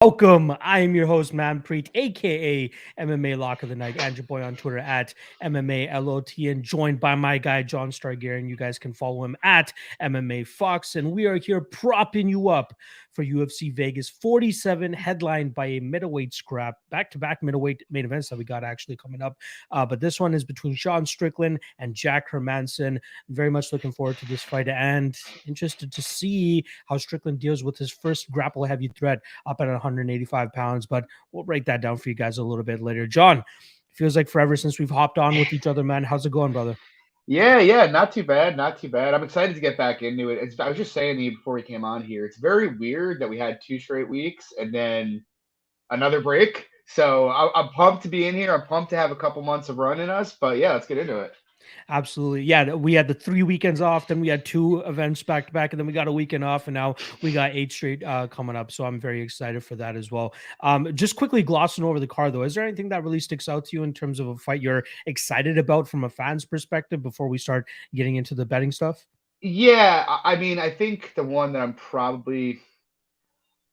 Welcome. I am your host, Manpreet, aka MMA Lock of the Night, and your boy on Twitter at MMALOT, and joined by my guy John Stargarian. You guys can follow him at MMA Fox, and we are here propping you up for UFC Vegas 47, headlined by a middleweight scrap, back-to-back middleweight main events that we got actually coming up. But this one is between Sean Strickland and Jack Hermansson. Very much looking forward to this fight and interested to see how Strickland deals with his first grapple-heavy threat up at 185 pounds, but we'll break that down for you guys a little bit later. John, feels like forever since we've hopped on with each other, man. How's it going, brother? Yeah, not too bad, not too bad. I'm excited to get back into it. I was just saying to you before we came on here, it's very weird that we had 2 straight weeks and then another break. So I'm pumped to be in here. I'm pumped to have a couple months of run in us. But yeah, let's get into it. Absolutely. Yeah, we had the 3 weekends off, then we had 2 events back to back, and then we got a weekend off, and now we got 8 straight coming up. So I'm very excited for that as well. Just quickly glossing over the card, though, is there anything that really sticks out to you in terms of a fight you're excited about from a fan's perspective before we start getting into the betting stuff? Yeah, I mean, I think the one that I'm probably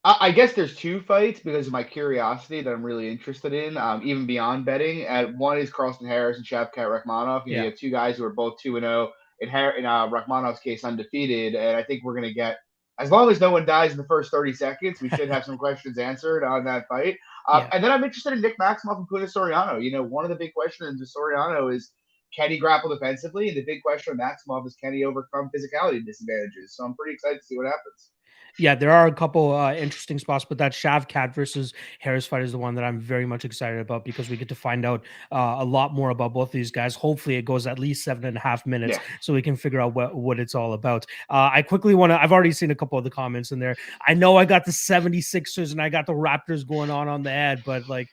I guess there's 2 fights because of my curiosity that I'm really interested in, even beyond betting. One is Carlston Harris and Shavkat Rakhmonov. You Yeah. have 2 guys who are both 2-0. In Rakhmonov's case, undefeated. And I think we're going to get, as long as no one dies in the first 30 seconds, we should have some questions answered on that fight. Yeah. And then I'm interested in Nick Maximov and Puna Soriano. One of the big questions with Soriano is, can he grapple defensively? And the big question with Maximov is, can he overcome physicality disadvantages? So I'm pretty excited to see what happens. Yeah, there are a couple interesting spots, but that Shavkat versus Harris fight is the one that I'm very much excited about because we get to find out a lot more about both of these guys. Hopefully, it goes at least 7.5 minutes so we can figure out what it's all about. I quickly want to, I've already seen a couple of the comments in there. I know I got the 76ers and I got the Raptors going on the ad, but like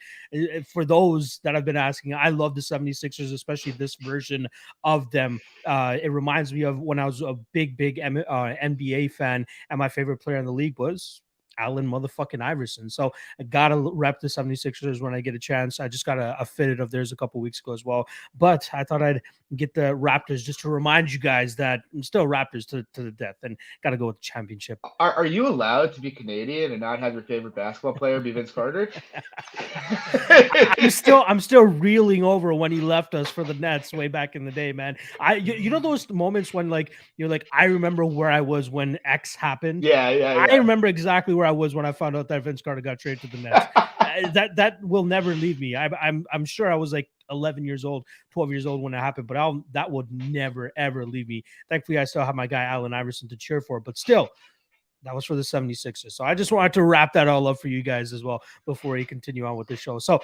for those that have been asking, I love the 76ers, especially this version of them. It reminds me of when I was a big NBA fan, and my favorite player in the league was Allen motherfucking Iverson. So I gotta rep the 76ers when I get a chance. I just got a fitted of theirs a couple weeks ago as well. But I thought I'd get the Raptors just to remind you guys that I'm still Raptors to the death and gotta go with the championship. Are you allowed to be Canadian and not have your favorite basketball player be Vince Carter? I'm still reeling over when he left us for the Nets way back in the day, man. You know those moments when like you're like, I remember where I was when X happened. Yeah. I remember exactly where I was when I found out that Vince Carter got traded to the Nets. that will never leave me. I'm sure I was like 11 years old, 12 years old when it happened, but that would never ever leave me. Thankfully, I still have my guy Allen Iverson to cheer for, but still. That was for the 76ers. So I just wanted to wrap that all up for you guys as well before we continue on with the show. So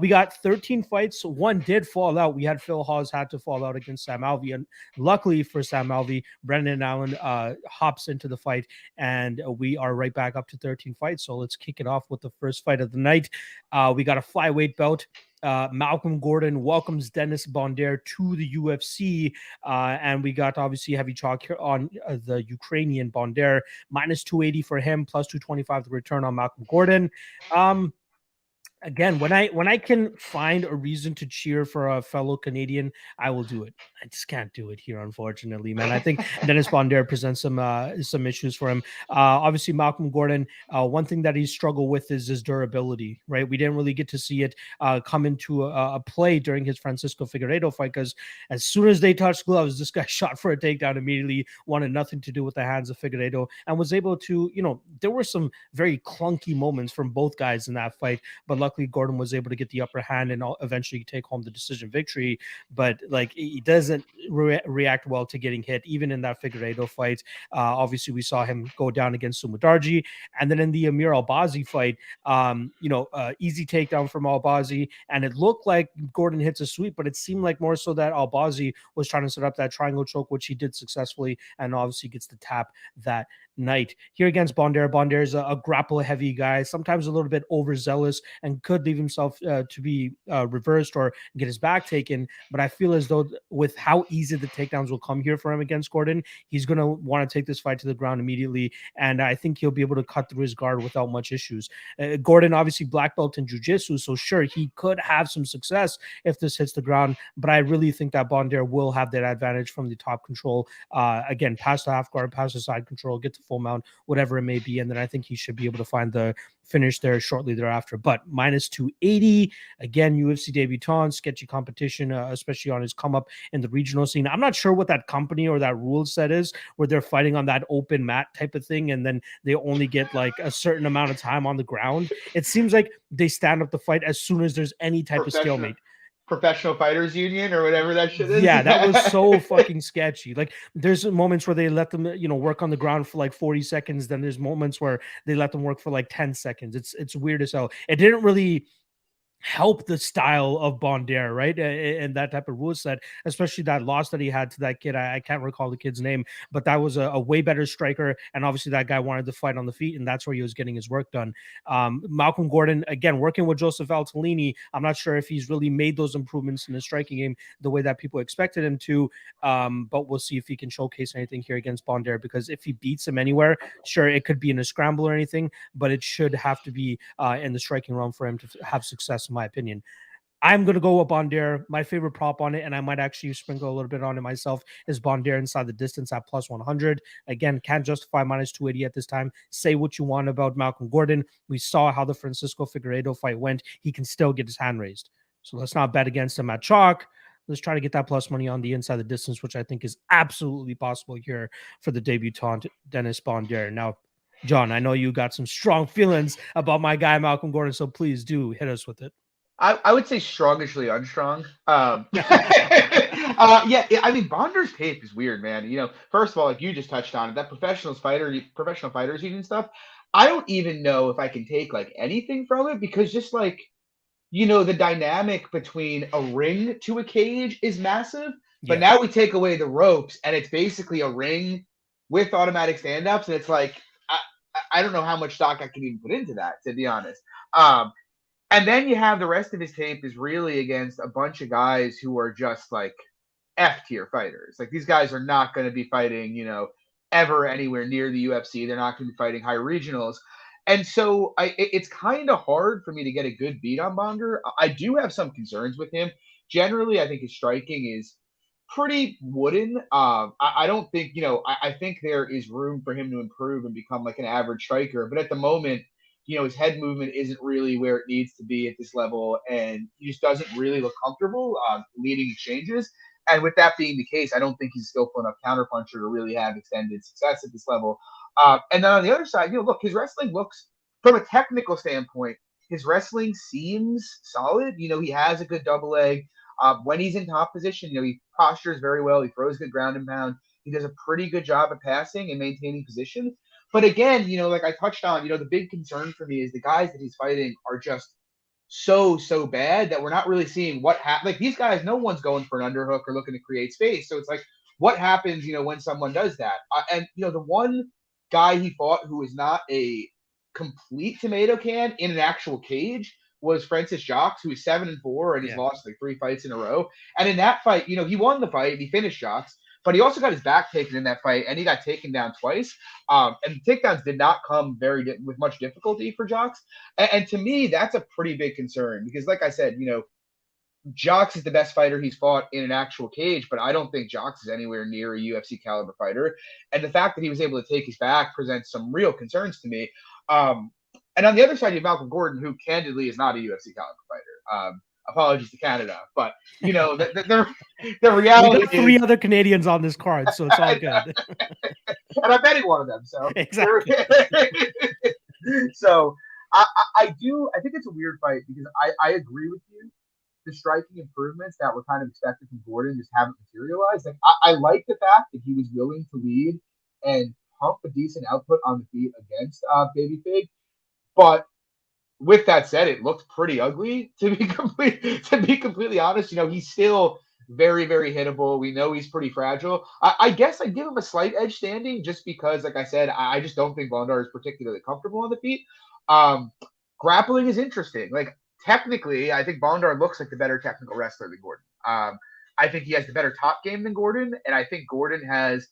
we got 13 fights. One did fall out. We had Phil Hawes had to fall out against Sam Alvey. And luckily for Sam Alvey, Brendan Allen hops into the fight. And we are right back up to 13 fights. So let's kick it off with the first fight of the night. We got a flyweight belt. Malcolm Gordon welcomes Dennis Bondar to the UFC, and we got obviously heavy chalk here on the Ukrainian Bondar, minus 280 for him, plus 225 the return on Malcolm Gordon. Again, when I can find a reason to cheer for a fellow Canadian, I will do it. I just can't do it here, unfortunately, man. I think Dennis Bondar presents some issues for him. Obviously, Malcolm Gordon, one thing that he's struggled with is his durability, right? We didn't really get to see it come into a play during his Francisco Figueiredo fight because as soon as they touched gloves, this guy shot for a takedown immediately, wanted nothing to do with the hands of Figueiredo, and was able to, there were some very clunky moments from both guys in that fight, but luckily Gordon was able to get the upper hand and eventually take home the decision victory. But like he doesn't react well to getting hit, even in that Figueiredo fight. Obviously, we saw him go down against Sumudarji, and then in the Amir Albazi fight, easy takedown from Albazi, and it looked like Gordon hits a sweep, but it seemed like more so that Albazi was trying to set up that triangle choke, which he did successfully, and obviously gets the tap that night. Here against Bondar, Bondar is a grapple heavy guy, sometimes a little bit overzealous, and could leave himself to be reversed or get his back taken. But I feel as though with how easy the takedowns will come here for him against Gordon, he's going to want to take this fight to the ground immediately, and I think he'll be able to cut through his guard without much issues. Gordon obviously black belt in jiu-jitsu, so sure, he could have some success if this hits the ground, but I really think that Bondar will have that advantage from the top control. Again, pass the half guard, pass the side control, get the full mount, whatever it may be, and then I think he should be able to find the finished there shortly thereafter. But minus 280, again, UFC debutant, sketchy competition, especially on his come up in the regional scene. I'm not sure what that company or that rule set is where they're fighting on that open mat type of thing, and then they only get like a certain amount of time on the ground. It seems like they stand up the fight as soon as there's any type of stalemate. Professional Fighters Union or whatever that shit is. Yeah, that was so fucking sketchy. Like, there's moments where they let them, work on the ground for like 40 seconds. Then there's moments where they let them work for like 10 seconds. It's weird as hell. It didn't really help the style of Bondar, right? And that type of rule set, especially that loss that he had to that kid. I can't recall the kid's name, but that was a way better striker. And obviously that guy wanted to fight on the feet, and that's where he was getting his work done. Malcolm Gordon, again, working with Joseph Altolini. I'm not sure if he's really made those improvements in the striking game the way that people expected him to. But we'll see if he can showcase anything here against Bondar, because if he beats him anywhere, sure, it could be in a scramble or anything, but it should have to be in the striking realm for him to have success, in my opinion. I'm going to go with Bondar. My favorite prop on it, and I might actually sprinkle a little bit on it myself, is Bondar inside the distance at plus 100. Again, can't justify minus 280 at this time. Say what you want about Malcolm Gordon. We saw how the Francisco Figueiredo fight went. He can still get his hand raised. So let's not bet against him at chalk. Let's try to get that plus money on the inside the distance, which I think is absolutely possible here for the debutant, Dennis Bondar. Now, John, I know you got some strong feelings about my guy, Malcolm Gordon, so please do hit us with it. I would say strongishly unstrong. Yeah, I mean, Bondar's tape is weird, man. First of all, like you just touched on it, that professional fighters union stuff, I don't even know if I can take like anything from it, because just like, the dynamic between a ring to a cage is massive. But now we take away the ropes and it's basically a ring with automatic stand-ups. And it's like, I don't know how much stock I can even put into that, to be honest. And then you have the rest of his tape is really against a bunch of guys who are just like F-tier fighters. Like, these guys are not going to be fighting, ever anywhere near the UFC. They're not going to be fighting high regionals. And so it's kind of hard for me to get a good beat on Bondar. I do have some concerns with him. Generally, I think his striking is pretty wooden. I don't think, I think there is room for him to improve and become like an average striker. But at the moment, his head movement isn't really where it needs to be at this level, and he just doesn't really look comfortable leading exchanges. And with that being the case, I don't think he's a skillful enough counterpuncher to really have extended success at this level. And then on the other side, look, his wrestling looks, from a technical standpoint, his wrestling seems solid. He has a good double leg. When he's in top position, he postures very well. He throws good ground and pound. He does a pretty good job of passing and maintaining position. But again, like I touched on, the big concern for me is the guys that he's fighting are just so bad that we're not really seeing what happens. Like, these guys, no one's going for an underhook or looking to create space. So it's like, what happens, when someone does that? And the one guy he fought who is not a complete tomato can in an actual cage was Francis Jacques, who is 7-4 and has lost like 3 fights in a row. And in that fight, he won the fight. He finished Jacques. But he also got his back taken in that fight, and he got taken down twice. And the takedowns did not come with much difficulty for Jacques. And to me, that's a pretty big concern, because, like I said, Jacques is the best fighter he's fought in an actual cage, but I don't think Jacques is anywhere near a UFC caliber fighter. And the fact that he was able to take his back presents some real concerns to me. And on the other side, you have Malcolm Gordon, who candidly is not a UFC caliber fighter. Apologies to Canada, but the reality is 3 other Canadians on this card, so it's all good. And I'm betting one of them, so exactly. So I think it's a weird fight, because I agree with you. The striking improvements that were kind of expected from Gordon just haven't materialized. Like, I like the fact that he was willing to lead and pump a decent output on the feet against Baby Fig, but with that said, it looked pretty ugly, to be completely honest. He's still very, very hittable. We know he's pretty fragile. I guess I'd give him a slight edge standing, just because, like I said, I just don't think Bondar is particularly comfortable on the feet. Grappling is interesting. Like, technically, I think Bondar looks like the better technical wrestler than Gordon. I think he has the better top game than Gordon, and I think Gordon has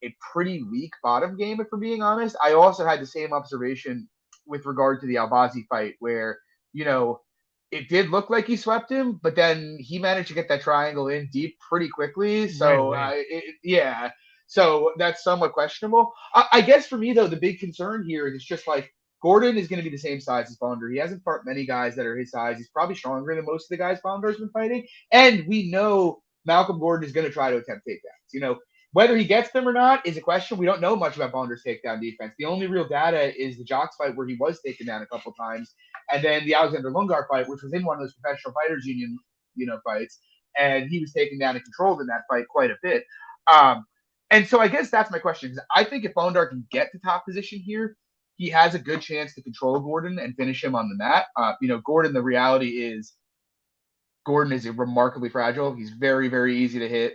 a pretty weak bottom game, if we're being honest. I also had the same observation with regard to the Albazi fight, where, it did look like he swept him, but then he managed to get that triangle in deep pretty quickly. So, so that's somewhat questionable. I guess for me, though, the big concern here is just like, Gordon is going to be the same size as Bondar. He hasn't fought many guys that are his size. He's probably stronger than most of the guys Bondar's been fighting. And we know Malcolm Gordon is going to try to attempt takedowns. Whether he gets them or not is a question. We don't know much about Bondar's takedown defense. The only real data is the Jocks fight where he was taken down a couple times, and then the Alexander Lungar fight, which was in one of those professional fighters union, fights, and he was taken down and controlled in that fight quite a bit. And so I guess that's my question. I think if Bondar can get to top position here, he has a good chance to control Gordon and finish him on the mat. Gordon, the reality is Gordon is remarkably fragile. He's very, very easy to hit.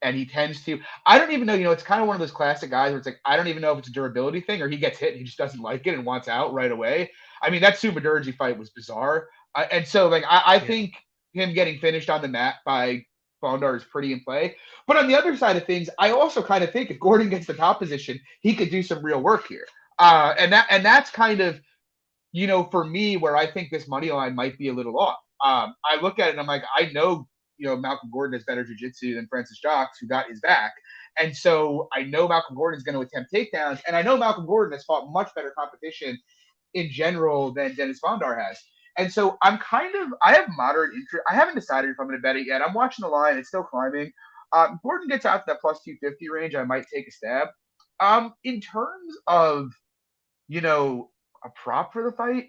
And he tends to, I don't even know, it's kind of one of those classic guys where it's like, I don't even know if it's a durability thing or he gets hit and he just doesn't like it and wants out right away. I mean, that Sumadurgi fight was bizarre. And so, I think him getting finished on the mat by Bondar is pretty in play. But on the other side of things, I also kind of think if Gordon gets the top position, he could do some real work here. And that's kind of, for me, where I think this money line might be a little off. I look at it and I'm like, I know, Malcolm Gordon has better jiu-jitsu than Francis Jocks, who got his back. And so I know Malcolm Gordon is going to attempt takedowns. And I know Malcolm Gordon has fought much better competition in general than Dennis Bondar has. And so I have moderate interest. I haven't decided if I'm going to bet it yet. I'm watching the line. It's still climbing. Gordon gets out to that plus 250 range. I might take a stab. In terms of, a prop for the fight,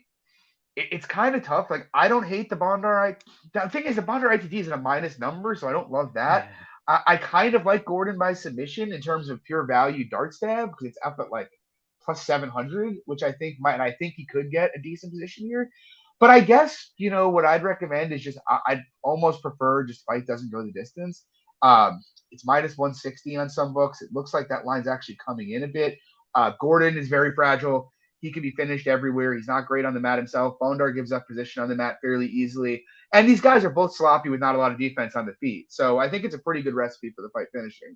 it's kind of tough. I don't hate the Bondar. The thing is, the Bondar ITT is a minus number, so I don't love that. Yeah. I kind of like Gordon by submission in terms of pure value dart stab because it's up at plus 700, which I think he could get a decent position here. But I guess, what I'd recommend is just I'd almost prefer just fight doesn't go the distance. It's minus 160 on some books. It looks like that line's actually coming in a bit. Gordon is very fragile. He can be finished everywhere. He's not great on the mat himself. Bondar gives up position on the mat fairly easily. And these guys are both sloppy with not a lot of defense on the feet. So I think it's a pretty good recipe for the fight finishing.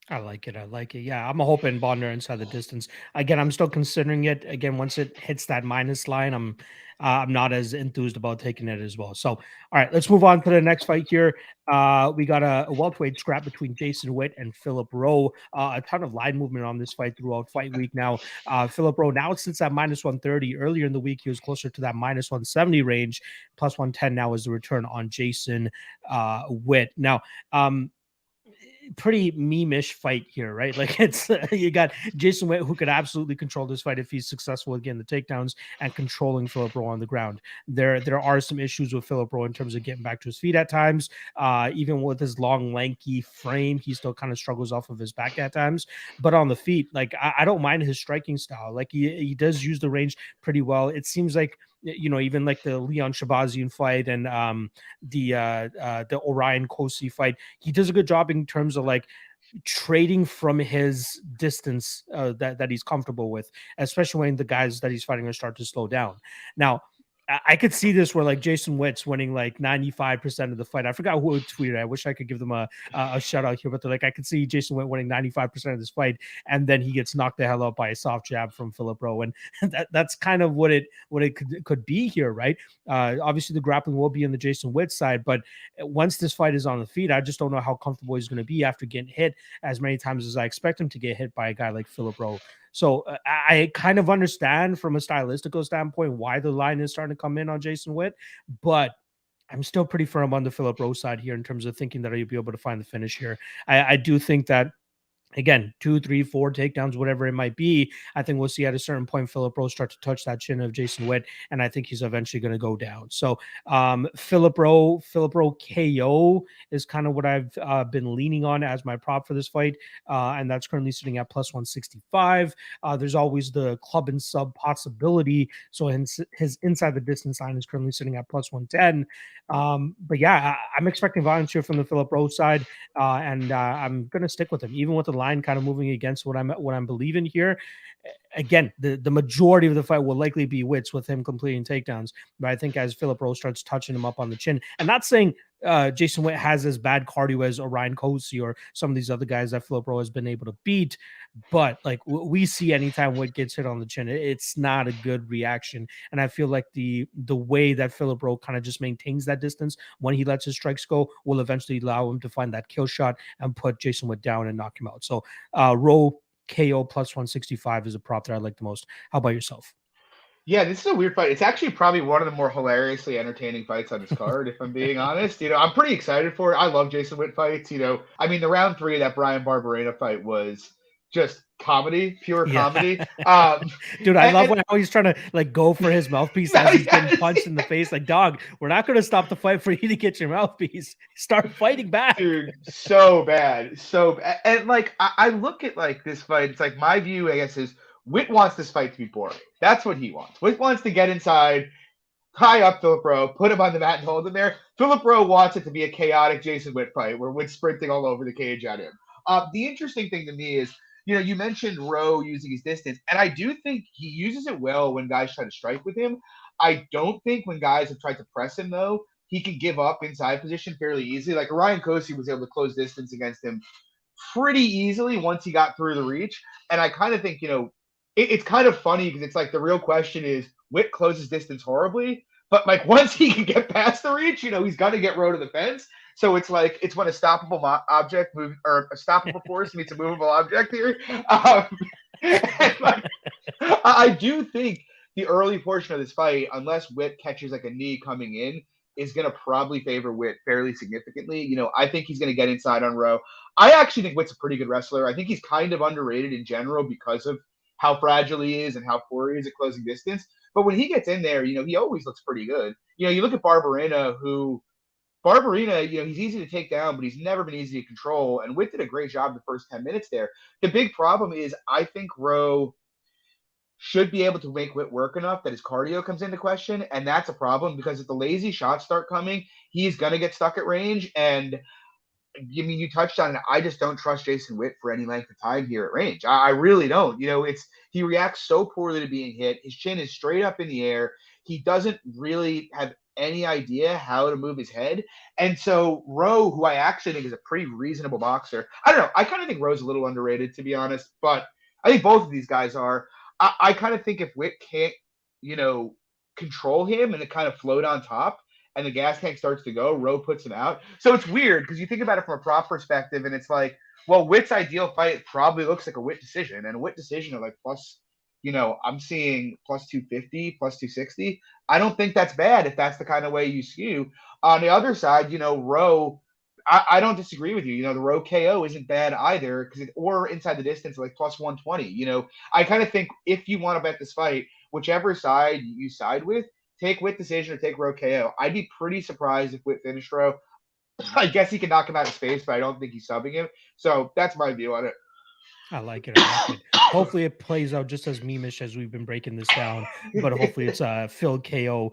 I like it. Yeah, I'm hoping Bondar inside the distance. Again, I'm still considering it. Again, once it hits that minus line, I'm not as enthused about taking it as well. So, all right, let's move on to the next fight here. We got a welterweight scrap between Jason Witt and Philip Rowe. A ton of line movement on this fight throughout fight week now. Philip Rowe now since that minus 130. Earlier in the week, he was closer to that minus 170 range. Plus 110 now is the return on Jason Witt. Now, pretty meme-ish fight here, right? It's you got Jason Witt who could absolutely control this fight if he's successful again the takedowns and controlling Philip Rowe on the ground. There are some issues with Philip Rowe in terms of getting back to his feet at times. Even with his long, lanky frame, he still kind of struggles off of his back at times. But on the feet, I don't mind his striking style. He does use the range pretty well. It seems like even the Leon Shabazian fight and the Orion Kosi fight, he does a good job in terms of trading from his distance that he's comfortable with, especially when the guys that he's fighting are start to slow down. Now, I could see this where Jason Witt's winning 95% of the fight. I forgot who tweeted. I wish I could give them a shout out here, but they're I could see Jason Witt winning 95% of this fight, and then he gets knocked the hell out by a soft jab from Philip Rowe, and that's kind of what it could be here, right? Obviously, the grappling will be in the Jason Witt side, but once this fight is on the feet, I just don't know how comfortable he's going to be after getting hit as many times as I expect him to get hit by a guy like Philip Rowe. So I kind of understand from a stylistical standpoint why the line is starting to come in on Jason Witt, but I'm still pretty firm on the Philip Rowe side here in terms of thinking that he'll be able to find the finish here. I do think that, again, 2, 3, 4 takedowns, whatever it might be, I think we'll see at a certain point Philip Rowe start to touch that chin of Jason Witt, and I think he's eventually going to go down. So Philip Rowe KO is kind of what I've been leaning on as my prop for this fight, and that's currently sitting at plus 165. There's always the club and sub possibility, so his inside the distance line is currently sitting at plus 110. But yeah, I'm expecting violence here from the Philip Rowe side, and I'm going to stick with him, even with the line kind of moving against what I'm believing here. Again, the majority of the fight will likely be Witt's with him completing takedowns, but I think as Philip Rowe starts touching him up on the chin, and not saying Jason Witt has as bad cardio as Orion Kosi or some of these other guys that Philip Rowe has been able to beat, but we see anytime Witt gets hit on the chin, it's not a good reaction. And I feel like the way that Philip Rowe kind of just maintains that distance when he lets his strikes go will eventually allow him to find that kill shot and put Jason Witt down and knock him out. So Rowe KO plus 165 is a prop that I like the most. How about yourself? Yeah, this is a weird fight. It's actually probably one of the more hilariously entertaining fights on this card, if I'm being honest. I'm pretty excited for it. I love Jason Witt fights. I mean, the round 3 of that Brian Barberena fight was just comedy, pure Yeah. comedy. Dude, I love And how he's trying to like go for his mouthpiece as he's getting punched in the face. Like, dog, we're not going to stop the fight for you to get your mouthpiece. Start fighting back. dude, so bad. So bad. And like, I look at like this fight. It's like my view, I guess, is Witt wants this fight to be boring. That's what he wants. Witt wants to get inside, tie up Philip Rowe, put him on the mat and hold him there. Philip Rowe wants it to be a chaotic Jason Witt fight where Witt's sprinting all over the cage at him. The interesting thing to me is, you mentioned Rowe using his distance, and I do think he uses it well when guys try to strike with him. I don't think when guys have tried to press him, though, he can give up inside position fairly easily. Like Ryan Kosi was able to close distance against him pretty easily once he got through the reach. And I kind of think, it's kind of funny because it's like the real question is Witt closes distance horribly, but like once he can get past the reach, he's got to get Rowe to the fence. So it's like it's when a stoppable object move or a stoppable force meets a movable object here. And like, I do think the early portion of this fight, unless Witt catches like a knee coming in, is going to probably favor Witt fairly significantly. I think he's going to get inside on Rowe. I actually think Witt's a pretty good wrestler. I think he's kind of underrated in general because of how fragile he is and how poor he is at closing distance. But when he gets in there, he always looks pretty good. You look at Barberena, he's easy to take down, but he's never been easy to control. And Witt did a great job the first 10 minutes there. The big problem is I think Rowe should be able to make Witt work enough that his cardio comes into question. And that's a problem because if the lazy shots start coming, he's going to get stuck at range. And you touched on it. I just don't trust Jason Witt for any length of time here at range. I really don't. He reacts so poorly to being hit. His chin is straight up in the air. He doesn't really have any idea how to move his head. And so Rowe, who I actually think is a pretty reasonable boxer, I don't know. I kind of think Rowe's a little underrated, to be honest, but I think both of these guys are. I kind of think if Witt can't, control him and it kind of float on top, and the gas tank starts to go, Rowe puts him out. So it's weird because you think about it from a prop perspective, and it's like, well, Witt's ideal fight probably looks like a Witt decision, and a Witt decision are like plus, I'm seeing plus 250, plus 260. I don't think that's bad if that's the kind of way you skew. On the other side, Rowe, I don't disagree with you. The Rowe KO isn't bad either or inside the distance like plus 120. I kind of think if you want to bet this fight, whichever side you side with, take Witt decision or take Rowe KO. I'd be pretty surprised if Witt finished Rowe. I guess he can knock him out in space, but I don't think he's subbing him. So that's my view on it. I like it. Hopefully it plays out just as memeish as we've been breaking this down, but hopefully it's Phil KO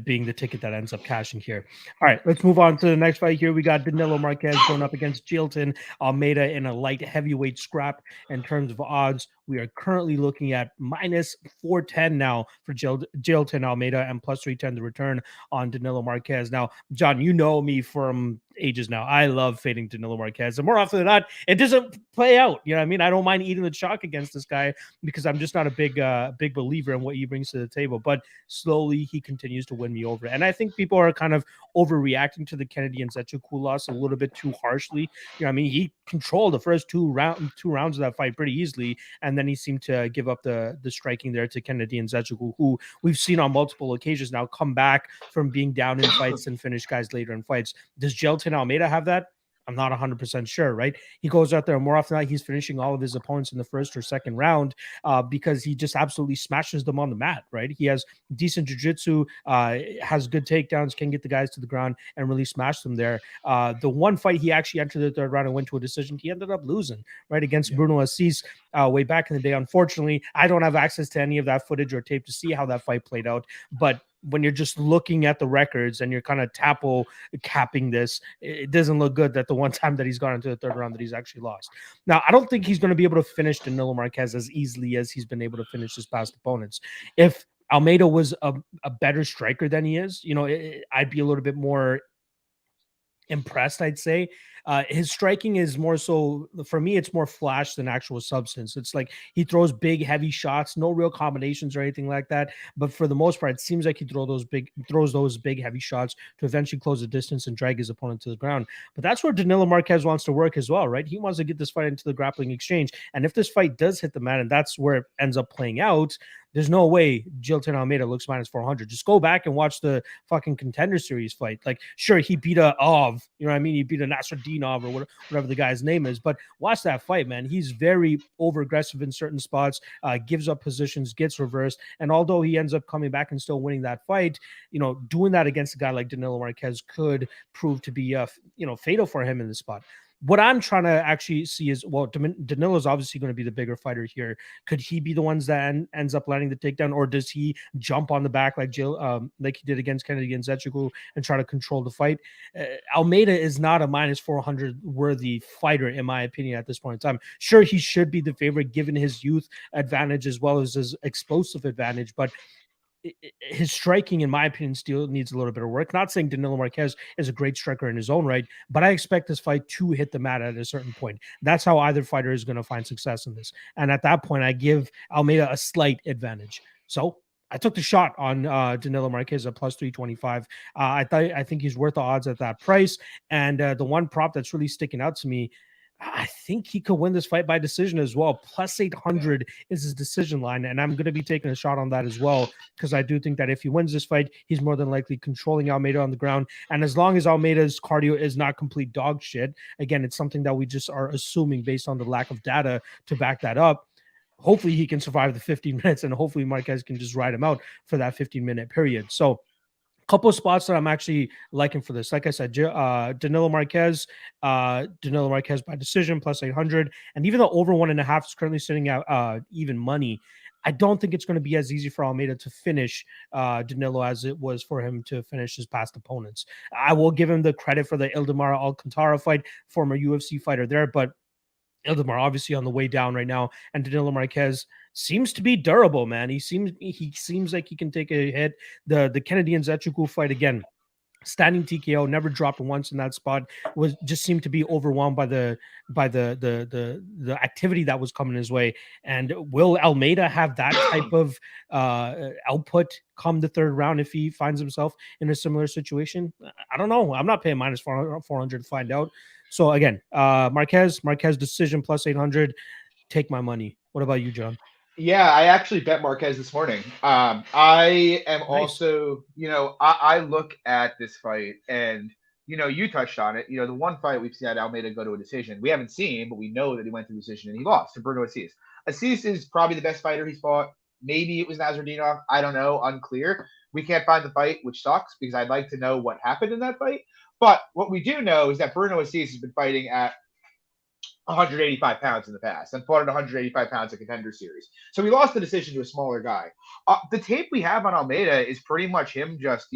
being the ticket that ends up cashing here. All right, let's move on to the next fight here. We got Danilo Marques going up against Jailton Almeida in a light heavyweight scrap. In terms of odds, we are currently looking at minus 410 now for Jailton Almeida and plus 310 the return on Danilo Marques. Now, John, you know me from ages now. I love fading Danilo Marques, and more often than not, it doesn't play out. You know what I mean? I don't mind eating the chalk against this guy because I'm just not a big believer in what he brings to the table. But slowly, he continues to win me over, and I think people are kind of overreacting to the Kennedy and Njokuani loss a little bit too harshly. You know what I mean? He controlled the first two rounds of that fight pretty easily, and then he seemed to give up the striking there to Kennedy and Njokuani, who we've seen on multiple occasions now come back from being down in fights and finish guys later in fights. Does Jailton Almeida have that? I'm not 100% sure, right? He goes out there and more often than not, he's finishing all of his opponents in the first or second round because he just absolutely smashes them on the mat, right? He has decent jiu-jitsu, has good takedowns, can get the guys to the ground and really smash them there. The one fight he actually entered the third round and went to a decision, he ended up losing, right, against Bruno Assis way back in the day. Unfortunately, I don't have access to any of that footage or tape to see how that fight played out, but when you're just looking at the records and you're kind of capping this, it doesn't look good that the one time that he's gone into the third round that he's actually lost. Now, I don't think he's going to be able to finish Danilo Marques as easily as he's been able to finish his past opponents. If Almeida was a better striker than he is, I'd be a little bit more impressed, I'd say. His striking is more so, for me, it's more flash than actual substance. It's like he throws big, heavy shots, no real combinations or anything like that. But for the most part, it seems like he throws those big, heavy shots to eventually close the distance and drag his opponent to the ground. But that's where Danilo Marques wants to work as well, right? He wants to get this fight into the grappling exchange. And if this fight does hit the mat and that's where it ends up playing out, there's no way Jilton Almeida looks minus 400. Just go back and watch the fucking Contender Series fight. Like, sure, he beat a Ov, you know what I mean? He beat a Nasruddinov or whatever the guy's name is, but watch that fight, man. He's very over aggressive in certain spots, gives up positions, gets reversed, and although he ends up coming back and still winning that fight, doing that against a guy like Danilo Marques could prove to be fatal for him in this spot. What I'm trying to actually see is, well, Danilo is obviously going to be the bigger fighter here. Could he be the ones that ends up landing the takedown, or does he jump on the back like he did against Kennedy and Njokuani and try to control the fight? Almeida is not a minus 400 worthy fighter, in my opinion, at this point in time. Sure, he should be the favorite given his youth advantage as well as his explosive advantage, but his striking, in my opinion, still needs a little bit of work. Not saying Danilo Marques is a great striker in his own right, but I expect this fight to hit the mat at a certain point. That's how either fighter is going to find success in this. And at that point, I give Almeida a slight advantage. So I took the shot on Danilo Marques at plus 325. I think he's worth the odds at that price. And the one prop that's really sticking out to me, I think he could win this fight by decision as well. Plus 800 is his decision line, and I'm going to be taking a shot on that as well, because I do think that if he wins this fight, he's more than likely controlling Almeida on the ground. And as long as Almeida's cardio is not complete dog shit, again, it's something that we just are assuming based on the lack of data to back that up. Hopefully he can survive the 15 minutes, and hopefully Marques can just ride him out for that 15-minute period. So couple of spots that I'm actually liking for this. Like I said, Danilo Marques by decision, plus 800. And even though over 1.5 is currently sitting at even money, I don't think it's going to be as easy for Almeida to finish Danilo as it was for him to finish his past opponents. I will give him the credit for the Ildemar Alcantara fight, former UFC fighter there, but Ildemar obviously on the way down right now, and Danilo Marques seems to be durable, man. He seems like he can take a hit. The Kennedy and Njokuani fight, again, standing TKO, never dropped once in that spot, was just seemed to be overwhelmed by the activity that was coming his way. And will Almeida have that type of output come the third round if he finds himself in a similar situation? I don't know. I'm not paying minus 400 to find out. So again, Marques decision plus 800. Take my money. What about you, John? Yeah, I actually bet Marques this morning. I am Nice. also, I look at this fight and, you touched on it. The one fight we've seen Almeida go to a decision, we haven't seen, but we know that he went to a decision and he lost to Bruno Assis. Assis is probably the best fighter he's fought. Maybe it was Nasruddinov. I don't know. Unclear. We can't find the fight, which sucks because I'd like to know what happened in that fight. But what we do know is that Bruno Assis has been fighting at 185 pounds in the past and fought at 185 pounds of Contender Series. So he lost the decision to a smaller guy. The tape we have on Almeida is pretty much him just,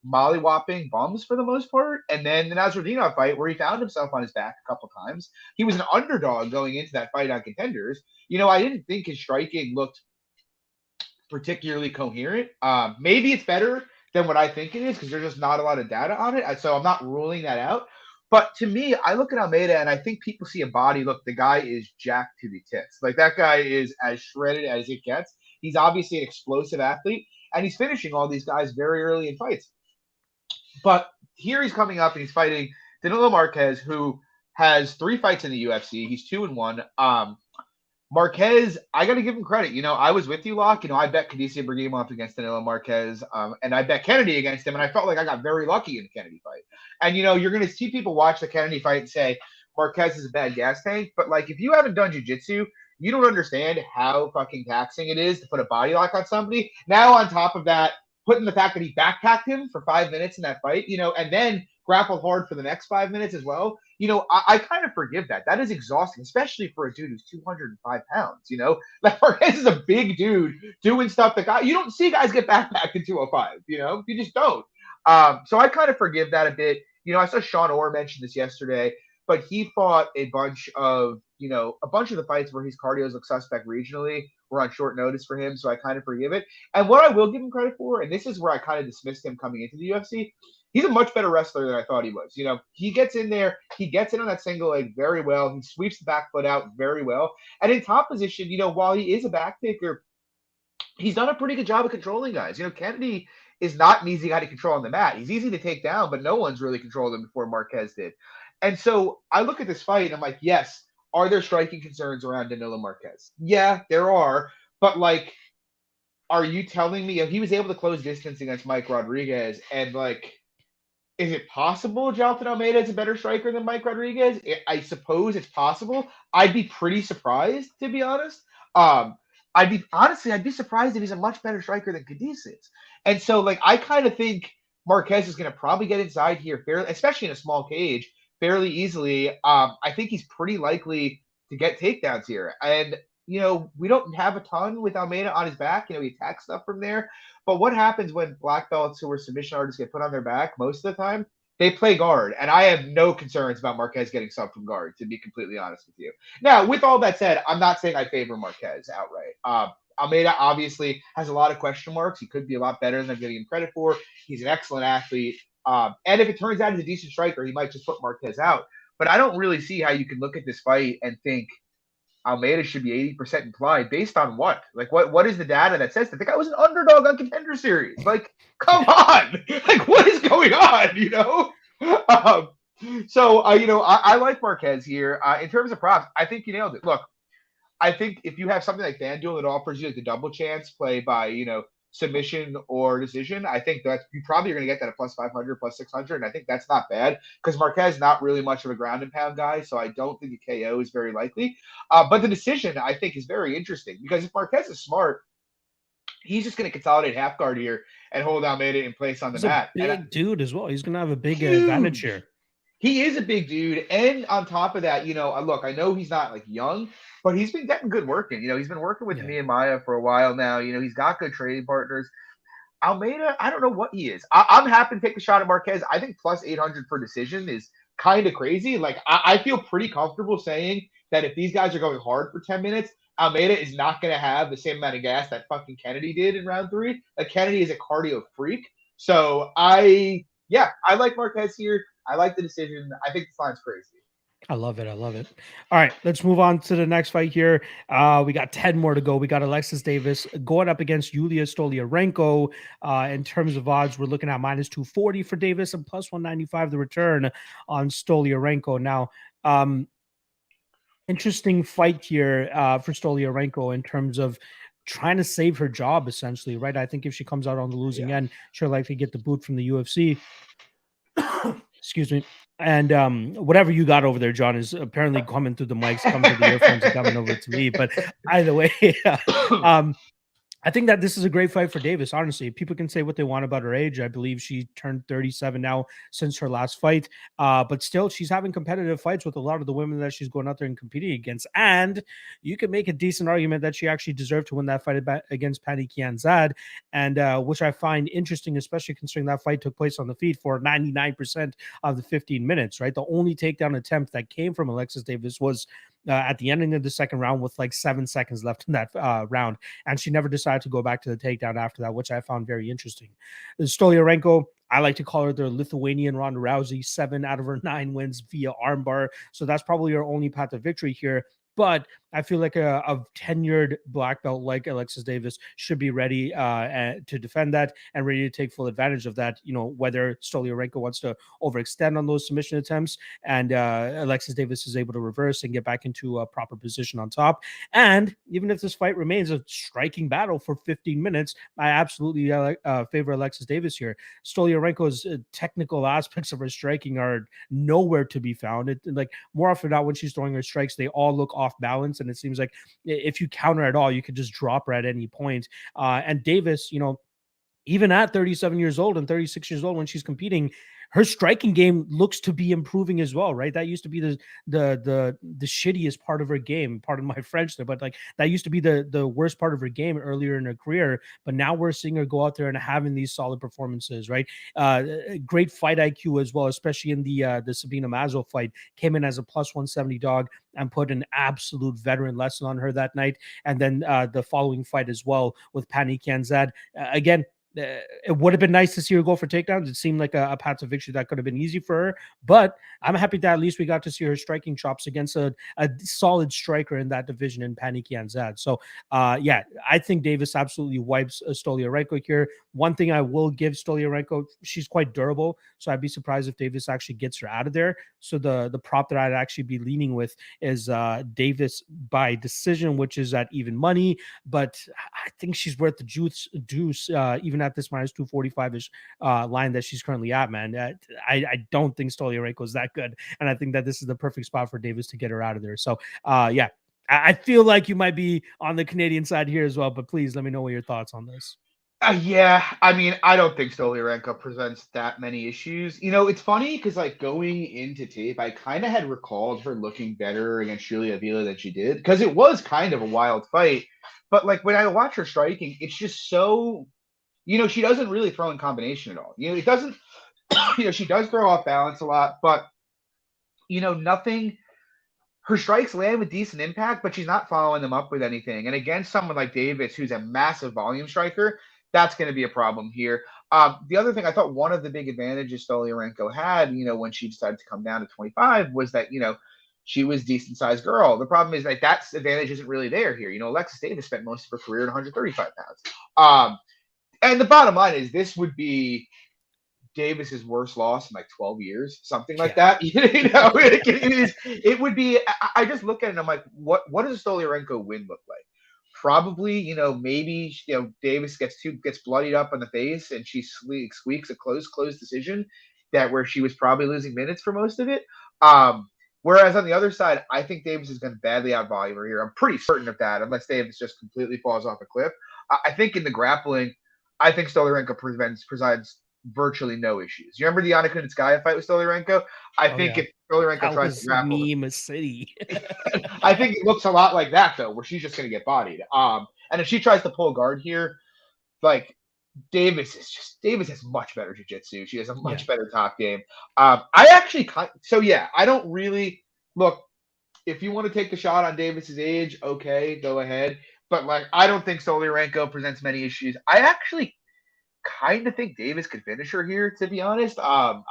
molly-whopping bums for the most part. And then the Nasruddinov fight where he found himself on his back a couple times. He was an underdog going into that fight on Contenders. I didn't think his striking looked particularly coherent. Maybe it's better than what I think it is because there's just not a lot of data on it. So I'm not ruling that out. But to me, I look at Almeida and I think people see a body. Look, the guy is jacked to the tits. Like, that guy is as shredded as it gets. He's obviously an explosive athlete, and he's finishing all these guys very early in fights. But here he's coming up and he's fighting Danilo Marques, who has 3 fights in the UFC. He's 2-1. Marques, I got to give him credit. I was with you, Locke. I bet Khadija Ibrahimov against Danilo Marques, and I bet Kennedy against him, and I felt like I got very lucky in the Kennedy fight. And, you're going to see people watch the Kennedy fight and say, Marques is a bad gas tank. But, if you haven't done jiu-jitsu, you don't understand how fucking taxing it is to put a body lock on somebody. Now, on top of that, putting the fact that he backpacked him for 5 minutes in that fight, and then grappled hard for the next 5 minutes as well. I kind of forgive that. That is exhausting, especially for a dude who's 205 pounds. Like, Marques is a big dude doing stuff that you don't see guys get backpacked in 205. You just don't. So I kind of forgive that a bit. I saw Sean Orr mention this yesterday, but he fought a bunch of the fights where his cardios look suspect regionally were on short notice for him. So I kind of forgive it. And what I will give him credit for, and this is where I kind of dismissed him coming into the UFC, he's a much better wrestler than I thought he was. He gets in there, he gets in on that single leg very well. He sweeps the back foot out very well. And in top position, while he is a back taker, he's done a pretty good job of controlling guys. Kennedy is not an easy guy to control on the mat. He's easy to take down, but no one's really controlled him before Marques did. And so I look at this fight and I'm like, yes, are there striking concerns around Danilo Marques? Yeah, there are. But are you telling me if he was able to close distance against Mike Rodriguez and like, is it possible Jonathan Almeida is a better striker than Mike Rodriguez? I suppose it's possible. I'd be pretty surprised, to be honest. Um, I'd be surprised if he's a much better striker than Cadiz is. And so, like, I kind of think Marques is going to probably get inside here fairly, especially in a small cage, fairly easily. I think he's pretty likely to get takedowns here. And we don't have a ton with Almeida on his back. He attacks stuff from there. But what happens when black belts who are submission artists get put on their back most of the time? They play guard. And I have no concerns about Marques getting sub from guard, to be completely honest with you. Now, with all that said, I'm not saying I favor Marques outright. Almeida obviously has a lot of question marks. He could be a lot better than I'm giving him credit for. He's an excellent athlete. And if it turns out he's a decent striker, he might just put Marques out. But I don't really see how you can look at this fight and think Almeida should be 80% inclined based on what? Like, what is the data that says that the guy was an underdog on Contender Series? Like, come on! Like, what is going on? I like Marques here. In terms of props, I think you nailed it. Look, I think if you have something like FanDuel that offers you like the double chance play by, submission or decision, I think that you probably are going to get that at plus 500, plus 600. And I think that's not bad because Marques is not really much of a ground and pound guy. So I don't think a KO is very likely. But the decision I think is very interesting because if Marques is smart, he's just going to consolidate half guard here and hold Almeida in place on the mat. He's a big dude as well. He's going to have a big advantage here. He is a big dude. And on top of that, look, I know he's not like young, but he's been getting good work in. He's been working with Nehemiah for a while now. He's got good trading partners. Almeida, I don't know what he is. I'm happy to take a shot at Marques. I think plus 800 for decision is kind of crazy. Like, I feel pretty comfortable saying that if these guys are going hard for 10 minutes, Almeida is not going to have the same amount of gas that fucking Kennedy did in round 3. Like, Kennedy is a cardio freak. So, I like Marques here. I like the decision. I think this line's crazy. I love it. All right, let's move on to the next fight here. We got 10 more to go. We got Alexis Davis going up against Yulia Stoliarenko. In terms of odds, we're looking at minus 240 for Davis and plus 195 the return on Stoliarenko. Now, interesting fight here for Stoliarenko in terms of trying to save her job, essentially, right? I think if she comes out on the losing end, she'll likely get the boot from the UFC. Excuse me. And whatever you got over there, John, is apparently coming through the mics, coming through the earphones, and coming over to me. But either way, I think that this is a great fight for Davis, honestly. People can say what they want about her age. I believe she turned 37 now since her last fight. But still, she's having competitive fights with a lot of the women that she's going out there and competing against. And you can make a decent argument that she actually deserved to win that fight against Patty Kianzad, and which I find interesting, especially considering that fight took place on the feet for 99% of the 15 minutes, right? The only takedown attempt that came from Alexis Davis was at the ending of the second round with like 7 seconds left in that round. And she never decided to go back to the takedown after that, which I found very interesting. Stoliarenko, I like to call her the Lithuanian Ronda Rousey, 7 out of her 9 wins via armbar. So that's probably her only path to victory here. But I feel like a tenured black belt like Alexis Davis should be ready to defend that and ready to take full advantage of that, whether Stoliarenko wants to overextend on those submission attempts and Alexis Davis is able to reverse and get back into a proper position on top. And even if this fight remains a striking battle for 15 minutes, I absolutely favor Alexis Davis here. Stoliarenko's technical aspects of her striking are nowhere to be found. Like, more often than not, when she's throwing her strikes, they all look off balance, and it seems like if you counter at all, you could just drop her at any point. And Davis, even at 37 years old and 36 years old when she's competing, her striking game looks to be improving as well, right? That used to be the shittiest part of her game. Pardon my French there, but like that used to be the worst part of her game earlier in her career. But now we're seeing her go out there and having these solid performances, right? Great fight IQ as well, especially in the Sabina Mazo fight. Came in as a plus 170 dog and put an absolute veteran lesson on her that night. And then the following fight as well with Pani Kianzad. Again, it would have been nice to see her go for takedowns. It seemed like a path to victory that could have been easy for her, but I'm happy that at least we got to see her striking chops against a solid striker in that division in Panikian Zad. So, yeah, I think Davis absolutely wipes Stoliarenko here. One thing I will give Stoliarenko, she's quite durable, so I'd be surprised if Davis actually gets her out of there. So the prop that I'd actually be leaning with is Davis by decision, which is at even money, but I think she's worth the juice even at this minus 245-ish line that she's currently at, man. I don't think Stoliarenko is that good, and I think that this is the perfect spot for Davis to get her out of there. So, yeah, I feel like you might be on the Canadian side here as well, but please let me know what your thoughts on this. Yeah, I mean, I don't think Stoliarenko presents that many issues. It's funny because like going into tape, I kind of had recalled her looking better against Julia Avila than she did because it was kind of a wild fight. But like when I watch her striking, it's just so, she doesn't really throw in combination at all. It doesn't, she does throw off balance a lot, but nothing. Her strikes land with decent impact, but she's not following them up with anything. And against someone like Davis, who's a massive volume striker, that's going to be a problem here. The other thing, I thought one of the big advantages Stoliarenko had, when she decided to come down to 25 was that, she was a decent sized girl. The problem is that advantage isn't really there here. Alexis Davis spent most of her career at 135 pounds. And the bottom line is this would be Davis's worst loss in like 12 years, something like that. It would be, I just look at it and I'm like, what does a Stoliarenko win look like? Probably, maybe, Davis gets bloodied up on the face and she squeaks a close decision where she was probably losing minutes for most of it. Whereas on the other side, I think Davis is going to badly outvolume her here. I'm pretty certain of that, unless Davis just completely falls off a cliff. I think in the grappling, I think Stoliarenko presents virtually no issues. You remember the Yana Kunitskaya fight with Stoliarenko? I think if Stoliarenko tries to grapple, meme city. I think it looks a lot like that though, where she's just going to get bodied. And if she tries to pull guard here, like Davis has much better jiu-jitsu. She has a much better top game. I don't really look. If you want to take the shot on Davis's age, okay, go ahead. But like, I don't think Stoliarenko presents many issues. I actually kind of think Davis could finish her here, to be honest. I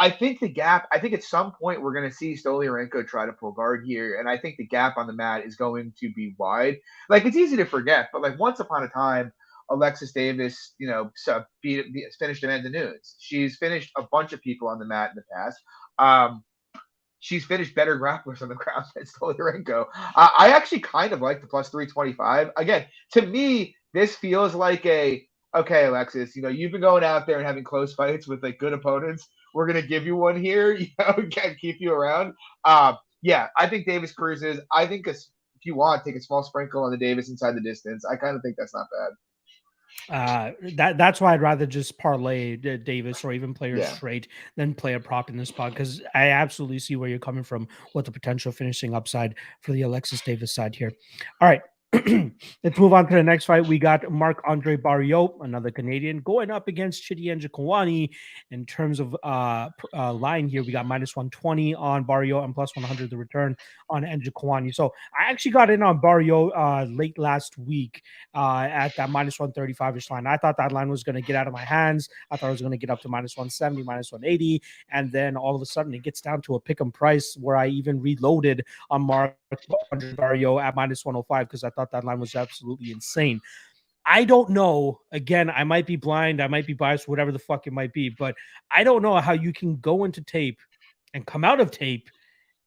think the gap, I think at some point we're going to see Stoliarenko try to pull guard here, and I think the gap on the mat is going to be wide. Like, it's easy to forget, but like once upon a time, Alexis Davis, finished Amanda Nunes. She's finished a bunch of people on the mat in the past. She's finished better grapplers on the ground than Stoliarenko. I actually kind of like the plus 325. Again, to me, this feels like okay, Alexis, you've been going out there and having close fights with like good opponents. We're going to give you one here, can't keep you around. Yeah, I think Davis cruises. I think if you want, take a small sprinkle on the Davis inside the distance. I kind of think that's not bad. That's why I'd rather just parlay Davis or even play her straight than play a prop in this spot, because I absolutely see where you're coming from with the potential finishing upside for the Alexis Davis side here. All right. Let's move on to the next fight. We got Marc-Andre Barriault, another Canadian, going up against Njokuani. In terms of line here, we got minus 120 on Barriault and plus 100 the return on Njokuani. So I actually got in on Barriault late last week at that minus 135-ish line. I thought that line was going to get out of my hands. I thought it was going to get up to minus 170, minus 180, and then all of a sudden it gets down to a pick-em price where I even reloaded on Marc-Andre Barriault at minus 105 because I thought that line was absolutely insane. I don't know. Again, I might be blind. I might be biased, whatever the fuck it might be. But I don't know how you can go into tape and come out of tape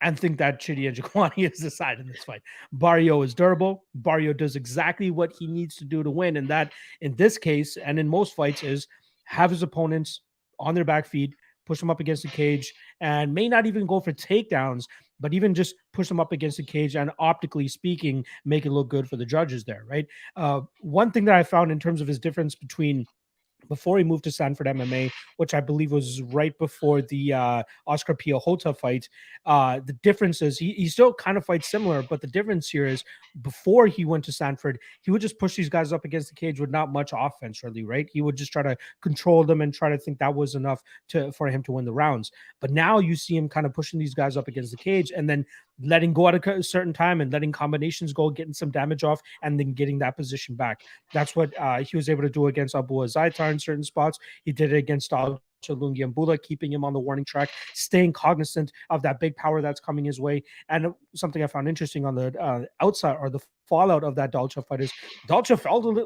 and think that Njokuani is the side in this fight. Barriault is durable. Barriault does exactly what he needs to do to win. And that, in this case, and in most fights, is have his opponents on their back feet, push them up against the cage, and may not even go for takedowns, but even just push them up against the cage and, optically speaking, make it look good for the judges there, right? One thing that I found in terms of his difference between before he moved to Stanford MMA, which I believe was right before the Oscar Piahota fight, the difference is he still kind of fights similar, but the difference here is before he went to Stanford, he would just push these guys up against the cage with not much offense, really, right? He would just try to control them and try to think that was enough for him to win the rounds. But now you see him kind of pushing these guys up against the cage, and then letting go at a certain time and letting combinations go, getting some damage off, and then getting that position back. That's what he was able to do against Abu Azaitar in certain spots. He did it against Lungi and Bula, keeping him on the warning track, staying cognizant of that big power that's coming his way. And something I found interesting on the outside or the fallout of that Dalcha fight is Dalcha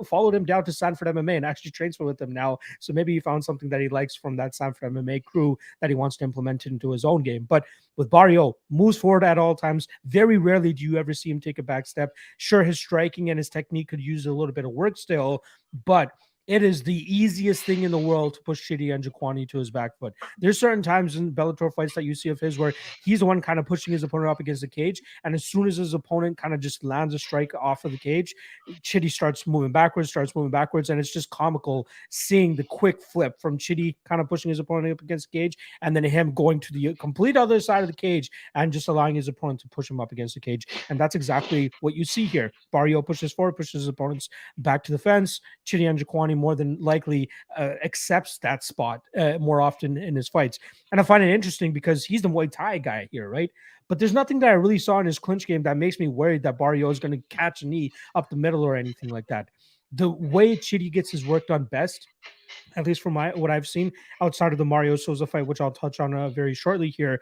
followed him down to Sanford MMA and actually trains with him now. So maybe he found something that he likes from that Sanford MMA crew that he wants to implement into his own game. But with Barriault, moves forward at all times. Very rarely do you ever see him take a back step. Sure, his striking and his technique could use a little bit of work still, but it is the easiest thing in the world to push Chidi Njokuani to his back foot. There's certain times in Bellator fights that you see of his where he's the one kind of pushing his opponent up against the cage, and as soon as his opponent kind of just lands a strike off of the cage, Chidi starts moving backwards, and it's just comical seeing the quick flip from Chidi kind of pushing his opponent up against the cage, and then him going to the complete other side of the cage and just allowing his opponent to push him up against the cage. And that's exactly what you see here. Barriault pushes forward, pushes his opponents back to the fence. Chidi Njokuani more than likely accepts that spot more often in his fights. And I find it interesting because he's the Muay Thai guy here, right? But there's nothing that I really saw in his clinch game that makes me worried that Barriault is going to catch a knee up the middle or anything like that. The way Chidi gets his work done best, at least from what I've seen outside of the Mario Souza fight, which I'll touch on very shortly here,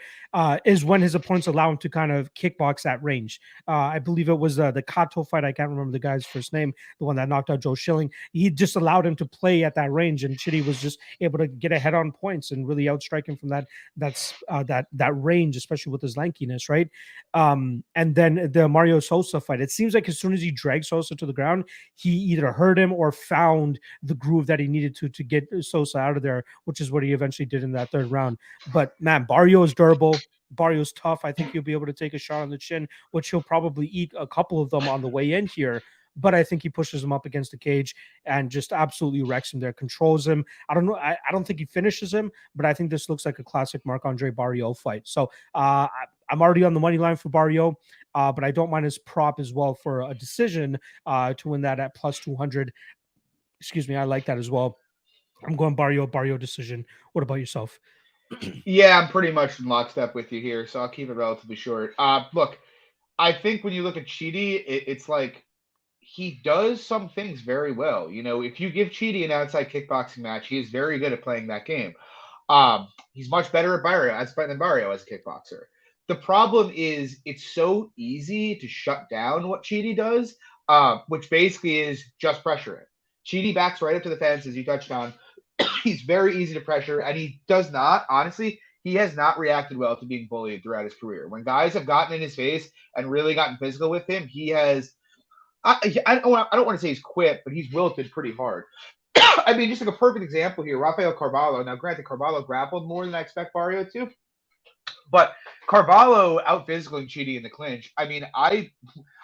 is when his opponents allow him to kind of kickbox at range. I believe it was the Kato fight. I can't remember the guy's first name, the one that knocked out Joe Schilling. He just allowed him to play at that range, and Chidi was just able to get ahead on points and really outstrike him from that range, especially with his lankiness, right? And then the Mario Sosa fight. It seems like as soon as he dragged Sosa to the ground, he either hurt him or found the groove that he needed to get Sosa out of there, which is what he eventually did in that third round. But man, Barriault is durable. Barriault's tough. I think he'll be able to take a shot on the chin, which he'll probably eat a couple of them on the way in here. But I think he pushes him up against the cage and just absolutely wrecks him there, controls him. I don't know. I don't think he finishes him, but I think this looks like a classic Marc-Andre Barriault fight. So I'm already on the money line for Barriault, but I don't mind his prop as well for a decision to win that at plus 200. Excuse me. I like that as well. I'm going Barriault decision. What about yourself? Yeah, I'm pretty much in lockstep with you here, so I'll keep it relatively short. Look, I think when you look at Chidi, it's like he does some things very well. You know, if you give Chidi an outside kickboxing match, he is very good at playing that game. He's much better at Barriault as a kickboxer. The problem is it's so easy to shut down what Chidi does, which basically is just pressure it. Chidi backs right up to the fence, as you touched on. He's very easy to pressure, and he does not, honestly, he has not reacted well to being bullied throughout his career. When guys have gotten in his face and really gotten physical with him, he has, I don't want to say he's quit, but he's wilted pretty hard. I mean, just like a perfect example here, Rafael Carvalho. Now, granted, Carvalho grappled more than I expect Barriault to, but Carvalho out-physicaling Chidi in the clinch. I mean,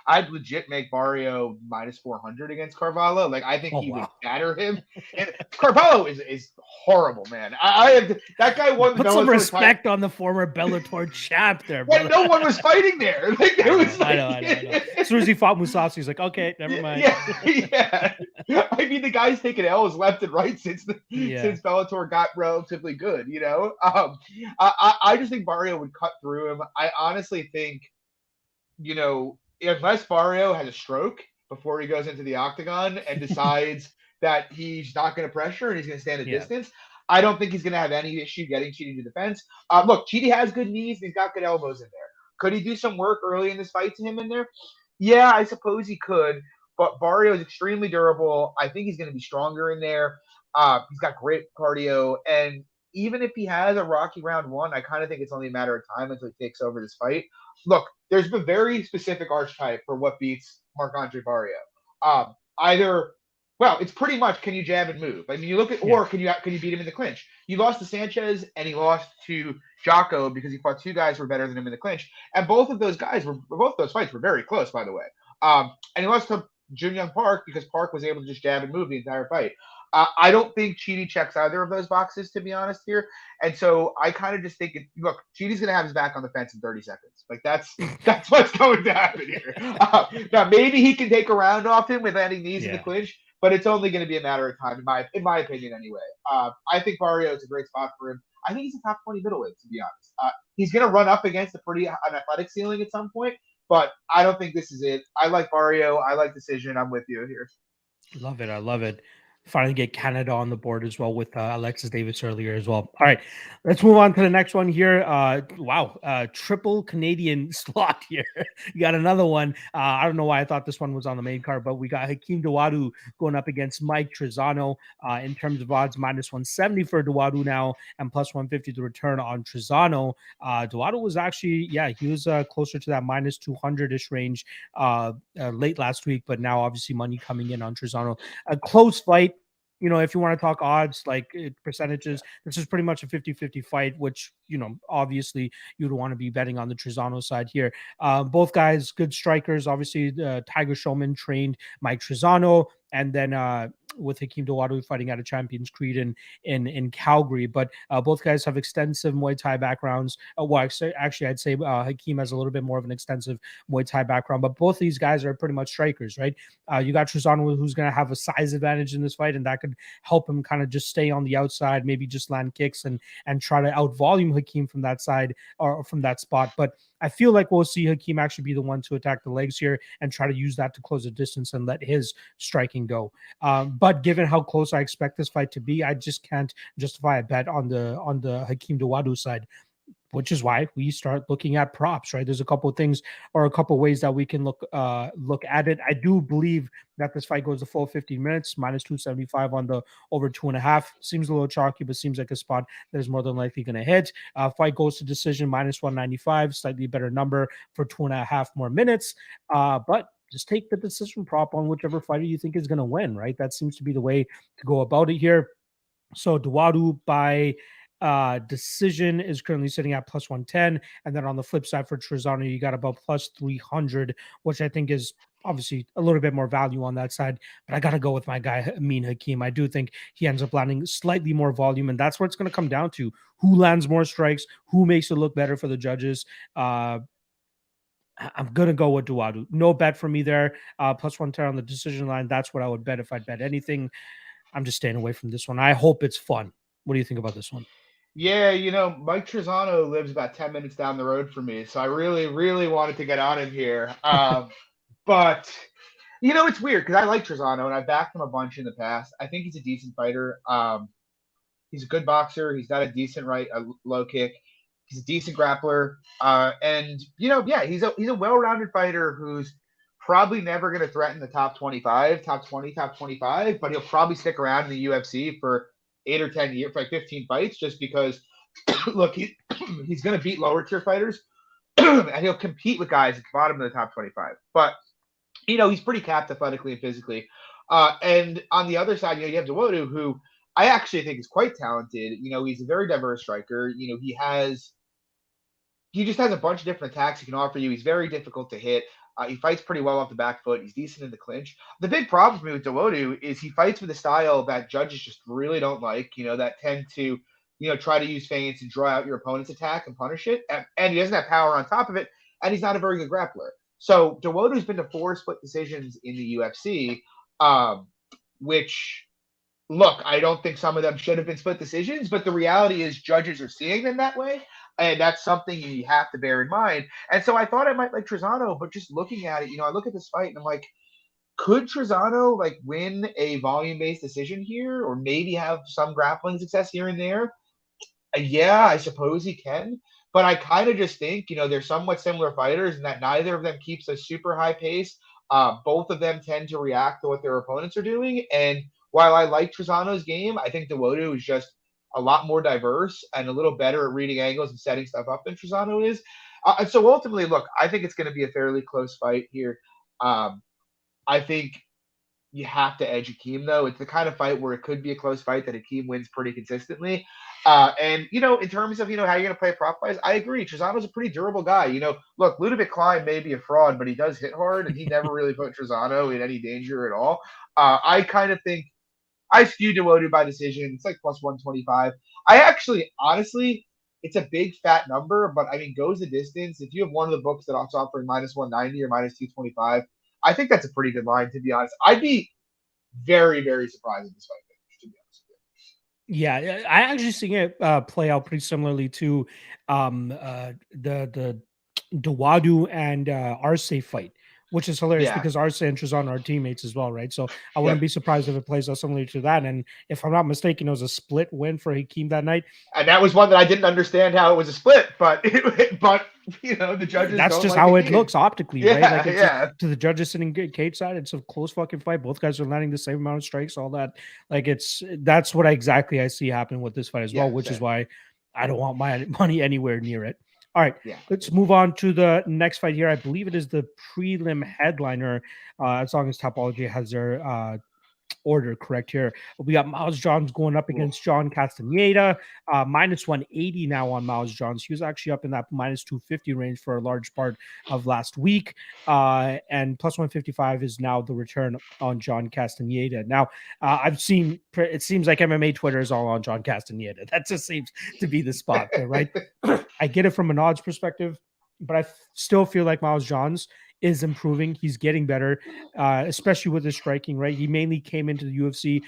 I'd legit make Barriault minus 400 against Carvalho. Like, I think he would batter him. And Carvalho is horrible, man. I have that guy won. Put some respect on the former Bellator champ there, bro. No one was fighting there. Like, it was I know. As soon as he fought Mousasi, he's like, okay, never mind. Yeah. I mean, the guy's taken L's left and right since Bellator got relatively good. You know, I just think Barriault would cut through him. I honestly think, you know, unless Barriault has a stroke before he goes into the octagon and decides that he's not going to pressure and he's going to stand a distance, I don't think he's going to have any issue getting Chidi to the fence. Look, Chidi has good knees. He's got good elbows in there. Could he do some work early in this fight to him in there? Yeah, I suppose he could. But Barriault is extremely durable. I think he's going to be stronger in there. He's got great cardio. And even if he has a rocky round one, I kind of think it's only a matter of time until he takes over this fight. Look, there's a very specific archetype for what beats Marc-Andre Barriault. It's pretty much, can you jab and move? I mean, you look at, or can you beat him in the clinch? He lost to Sanchez and he lost to Jocko because he fought two guys who were better than him in the clinch. And both those fights were very close, by the way. And he lost to Jun Young Park because Park was able to just jab and move the entire fight. I don't think Chidi checks either of those boxes, to be honest here. And so I kind of just think, look, Chidi's going to have his back on the fence in 30 seconds. Like, that's what's going to happen here. Now, maybe he can take a round off him with landing knees in the clinch, but it's only going to be a matter of time, in my opinion, anyway. I think Barriault is a great spot for him. I think he's a top 20 middleweight, to be honest. He's going to run up against an athletic ceiling at some point, but I don't think this is it. I like Barriault. I like decision. I'm with you here. Love it. I love it. Finally get Canada on the board as well with Alexis Davis earlier as well. All right, let's move on to the next one here. Wow, triple Canadian slot here. You got another one. I don't know why I thought this one was on the main card, but we got Hakeem Dawodu going up against Mike Trizano. In terms of odds, -170 for Dawodu now and +150 to return on Trizano. Dawodu was actually, he was closer to that -200-ish range late last week, but now obviously money coming in on Trizano. A close fight. If you want to talk odds, like percentages, this is pretty much a 50-50 fight, which, obviously you'd want to be betting on the Trizano side here. Both guys, good strikers. Obviously, Tiger Showman trained Mike Trizano, and then with Hakeem Dawodu fighting out of Champions Creed in Calgary. But both guys have extensive Muay Thai backgrounds. Actually, I'd say Hakeem has a little bit more of an extensive Muay Thai background, but both of these guys are pretty much strikers, right? You got Trizano, who's going to have a size advantage in this fight, and that could help him kind of just stay on the outside, maybe just land kicks and try to out-volume Hakeem from that side or from that spot. But I feel like we'll see Hakeem actually be the one to attack the legs here and try to use that to close the distance and let his striking go. But given how close I expect this fight to be, I just can't justify a bet on the Hakeem Dawodu side, which is why we start looking at props, right? There's a couple of things or a couple of ways that we can look at it. I do believe that this fight goes the full 15 minutes, -275 on the over 2.5. Seems a little chalky, but seems like a spot that is more than likely going to hit. Fight goes to decision, -195, slightly better number for 2.5 more minutes. But just take the decision prop on whichever fighter you think is going to win, right? That seems to be the way to go about it here. So Dawodu by decision is currently sitting at +110. And then on the flip side for Trizano, you got about +300, which I think is obviously a little bit more value on that side. But I got to go with my guy, Amin Hakeem. I do think he ends up landing slightly more volume. And that's where it's going to come down to. Who lands more strikes? Who makes it look better for the judges? I'm going to go with Dawodu. No bet for me there. +110 on the decision line. That's what I would bet if I'd bet anything. I'm just staying away from this one. I hope it's fun. What do you think about this one? Yeah, Mike Trizano lives about 10 minutes down the road from me, so I really, really wanted to get on him here. But, it's weird because I like Trizano, and I've backed him a bunch in the past. I think he's a decent fighter. He's a good boxer. He's got a decent low kick. He's a decent grappler. And, he's a well-rounded fighter who's probably never going to threaten the top 25, top 20, top 25, but he'll probably stick around in the UFC for 8 or 10 years, for like 15 fights, just because, look, he's going to beat lower tier fighters and he'll compete with guys at the bottom of the top 25. But, he's pretty capped athletically and physically. And on the other side, you have Dawodu, who I actually think is quite talented. He's a very diverse striker. He just has a bunch of different attacks he can offer you. He's very difficult to hit. He fights pretty well off the back foot. He's decent in the clinch. The big problem for me with Dawodu is he fights with a style that judges just really don't like, that tend to, try to use feints and draw out your opponent's attack and punish it. And he doesn't have power on top of it, and he's not a very good grappler. So Dawodu's been to 4 split decisions in the UFC, which, look, I don't think some of them should have been split decisions, but the reality is judges are seeing them that way. And that's something you have to bear in mind. And so I thought I might like Trizano, but just looking at it, I look at this fight and I'm like, could Trizano win a volume-based decision here, or maybe have some grappling success here and there? Yeah, I suppose he can. But I kind of just think, they're somewhat similar fighters and that neither of them keeps a super high pace. Both of them tend to react to what their opponents are doing. And while I like Trizano's game, I think Dawodu is just a lot more diverse and a little better at reading angles and setting stuff up than Trizano is. And so ultimately, look, I think it's going to be a fairly close fight here. I think you have to edge Hakeem, though. It's the kind of fight where it could be a close fight that Hakeem wins pretty consistently. And, in terms of, how you're going to play prop-wise, I agree. Trizano's a pretty durable guy. Look, Ludovic Klein may be a fraud, but he does hit hard, and he never really put Trizano in any danger at all. I kind of think I skew Dawodu by decision. It's like +125. I actually, honestly, it's a big fat number, but goes the distance. If you have one of the books that's offering -190 or -225, I think that's a pretty good line, to be honest. I'd be very, very surprised if this fight finished, to be honest with you. Yeah, I actually seen it play out pretty similarly to the Dawodu and Arce fight, which is hilarious Yeah. because Arce and Trizano are teammates as well, right? So I wouldn't Yep. be surprised if it plays out similar to that. And if I'm not mistaken, it was a split win for Hakeem that night. And that was one that I didn't understand how it was a split, but but the judges That's don't just like how it Hakeem. looks optically, right? Like Yeah, it's just yeah, to the judges sitting cage side. It's a close fucking fight. Both guys are landing the same amount of strikes, all that. Like that's what exactly I see happening with this fight as well, yeah. which is Same. why I don't want my money anywhere near it. All right, Yeah. let's move on to the next fight here. I believe it is the prelim headliner. As long as Topology has their order correct here. We got Miles Johns going up Oof. against John Castaneda, minus 180 now on Miles Johns. He was actually up in that minus 250 range for a large part of last week. And plus 155 is now the return on John Castaneda. Now, I've seen, it seems like MMA Twitter is all on John Castaneda. That just seems to be the spot there, right? I get it from an odds perspective, but I still feel like Miles Johns is improving. He's getting better, especially with his striking, right? He mainly came into the UFC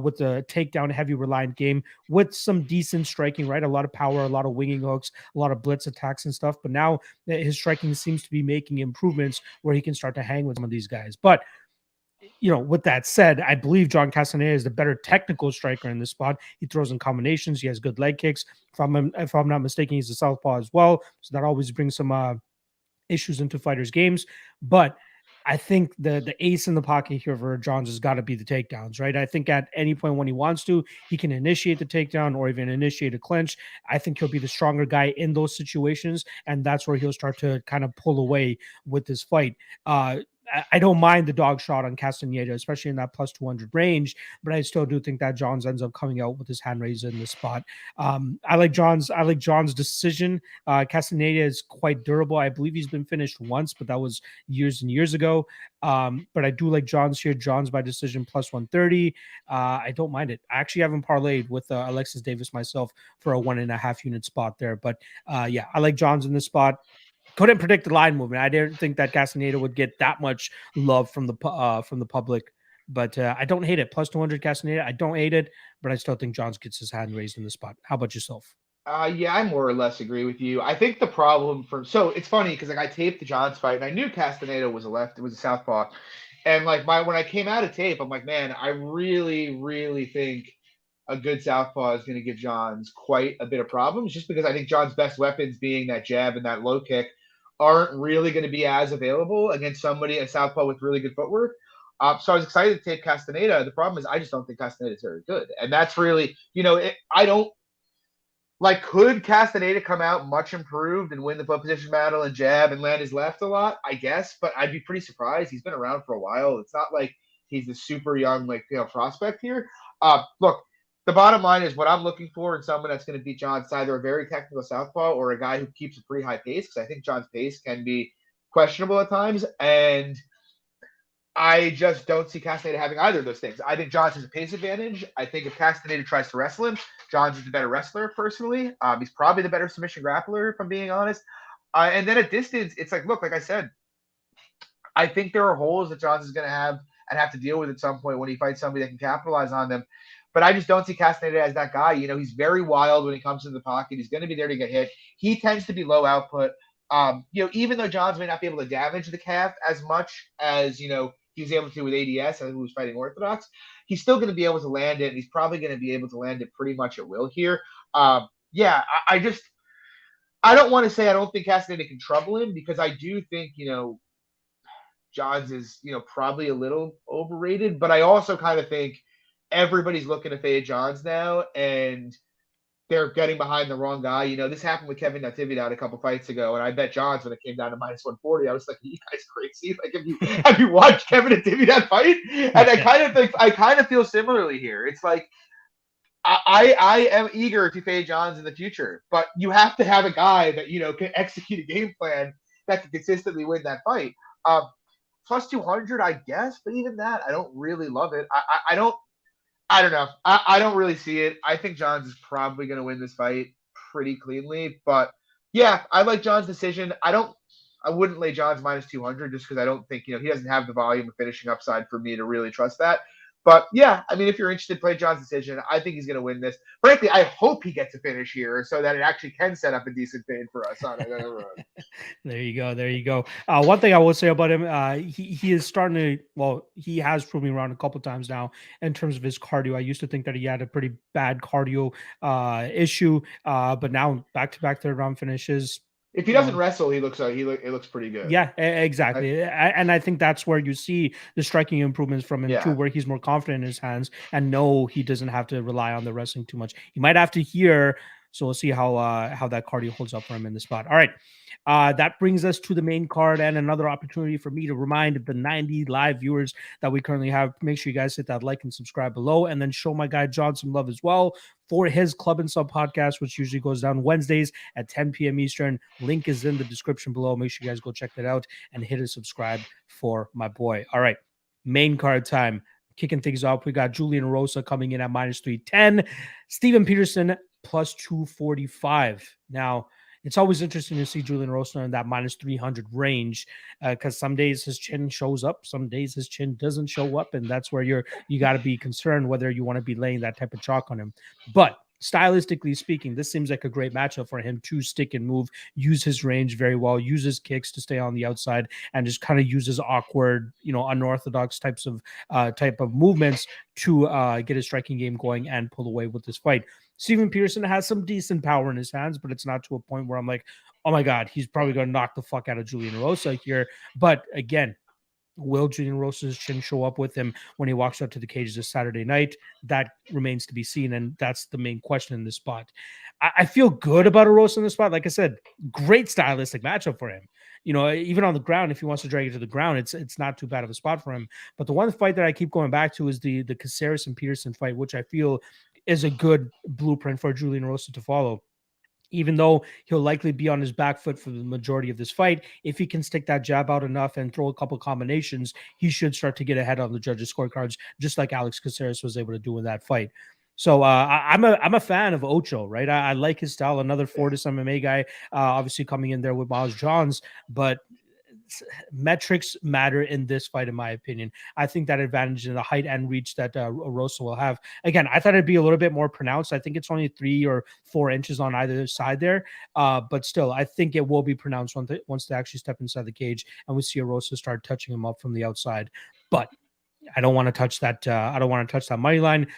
with the takedown heavy reliant game with some decent striking, right? A lot of power, a lot of winging hooks, a lot of blitz attacks and stuff. But now his striking seems to be making improvements where he can start to hang with some of these guys. But with that said, I believe John Castaneda is the better technical striker in this spot. He throws in combinations. He has good leg kicks. If I'm not mistaken, he's a southpaw as well. So that always brings some issues into fighters' games. But I think the ace in the pocket here for Johns has got to be the takedowns, right? I think at any point when he wants to, he can initiate the takedown or even initiate a clinch. I think he'll be the stronger guy in those situations, and that's where he'll start to kind of pull away with this fight. I don't mind the dog shot on Castaneda, especially in that plus 200 range, but I still do think that Johns ends up coming out with his hand raised in this spot. I like John's decision. Castaneda is quite durable. I believe he's been finished once, but that was years and years ago. But I do like Johns here. Johns by decision plus 130. I don't mind it. I actually haven't parlayed with Alexis Davis myself for a 1.5 unit spot there. But yeah, I like Johns in this spot. Couldn't predict the line movement. I didn't think that Castaneda would get that much love from the public, but I don't hate it. Plus 200 Castaneda, I don't hate it, but I still think Johns gets his hand raised in the spot. How about yourself? Yeah, I more or less agree with you. I think the problem so it's funny because I taped the Johns fight and I knew Castaneda was a southpaw, and when I came out of tape, I'm like, man, I really, really think a good southpaw is going to give Johns quite a bit of problems, just because I think Johns' best weapons, being that jab and that low kick, aren't really going to be as available against somebody a southpaw with really good footwork. So I was excited to tape Castaneda. The problem is I just don't think Castaneda is very good, and that's really, I don't. Could Castaneda come out much improved and win the foot position battle and jab and land his left a lot? I guess, but I'd be pretty surprised. He's been around for a while. It's not like he's a super young, prospect here. Look, the bottom line is what I'm looking for in someone that's going to beat John. It's either a very technical southpaw or a guy who keeps a pretty high pace, because I think John's pace can be questionable at times. And I just don't see Castaneda having either of those things. I think Johns has a pace advantage. I think if Castaneda tries to wrestle him, Johns is the better wrestler, personally. He's probably the better submission grappler, if I'm being honest. And then at distance, it's look, like I said, I think there are holes that Johns is going to have and have to deal with at some point when he fights somebody that can capitalize on them. But I just don't see Castaneda as that guy. He's very wild when he comes into the pocket. He's going to be there to get hit. He tends to be low output. Even though Johns may not be able to damage the calf as much as, he was able to with ADS, who was fighting Orthodox, he's still going to be able to land it, and he's probably going to be able to land it pretty much at will here. I don't want to say I don't think Castaneda can trouble him, because I do think, Johns is, probably a little overrated, but I also kind of think everybody's looking to fade Johns now, and they're getting behind the wrong guy. This happened with Kevin Natividad a couple fights ago, and I bet Johns when it came down to minus 140. I was like, you guys crazy? Have you watched Kevin Natividad fight? And I kind of feel similarly here. It's like I am eager to fade Johns in the future, but you have to have a guy that can execute a game plan that can consistently win that fight. Plus 200, I guess, but even that, I don't really love it. I don't know. I don't really see it. I think Johns is probably going to win this fight pretty cleanly. But yeah, I like Johns' decision. I wouldn't lay Johns minus 200 just because I don't think, he doesn't have the volume of finishing upside for me to really trust that. But yeah, I mean, if you're interested, play John's decision. I think he's going to win this. Frankly, I hope he gets a finish here so that it actually can set up a decent fade for us on another run. There you go. There you go. One thing I will say about him, he is starting to, well, he has proven me wrong a couple times now in terms of his cardio. I used to think that he had a pretty bad cardio issue, but now back-to-back third round finishes. If he doesn't wrestle, it looks pretty good. Yeah, exactly. And I think that's where you see the striking improvements from him too, where he's more confident in his hands and no, he doesn't have to rely on the wrestling too much. He might have to hear. So we'll see how that cardio holds up for him in the spot. All right. That brings us to the main card and another opportunity for me to remind the 90 live viewers that we currently have. Make sure you guys hit that like and subscribe below, and then show my guy John some love as well for his Club and Sub podcast, which usually goes down Wednesdays at 10 p.m. Eastern. Link is in the description below. Make sure you guys go check that out and hit a subscribe for my boy. All right, main card time. Kicking things off, we got Julian Erosa coming in at minus 310, Steven Peterson plus 245. Now, it's always interesting to see Julian Erosa in that minus 300 range because some days his chin shows up, some days his chin doesn't show up, and that's where you got to be concerned whether you want to be laying that type of chalk on him. But stylistically speaking, this seems like a great matchup for him to stick and move, use his range very well, use his kicks to stay on the outside, and just kind of uses awkward, unorthodox type of movements to get his striking game going and pull away with this fight. Steven Peterson has some decent power in his hands, but it's not to a point where I'm like, oh my God, he's probably going to knock the fuck out of Julian Erosa here. But again, will Julian Erosa's chin show up with him when he walks up to the cage this Saturday night? That remains to be seen, and that's the main question in this spot. I feel good about Erosa in this spot. Like I said, great stylistic matchup for him. Even on the ground, if he wants to drag it to the ground, it's not too bad of a spot for him. But the one fight that I keep going back to is the Caceres and Peterson fight, which I feel is a good blueprint for Julian Erosa to follow. Even though he'll likely be on his back foot for the majority of this fight, if he can stick that jab out enough and throw a couple combinations, he should start to get ahead on the judges' scorecards, just like Alex Caceres was able to do in that fight. So I'm a fan of Ocho, right? I like his style. Another Fortis MMA guy, obviously coming in there with Miles Johns, but metrics matter in this fight, in my opinion. I think that advantage in the height and reach that Erosa will have. Again, I thought it'd be a little bit more pronounced. I think it's only 3 or 4 inches on either side there, but still, I think it will be pronounced once they actually step inside the cage and we see Erosa start touching him up from the outside. But I don't want to touch that. I don't want to touch that money line.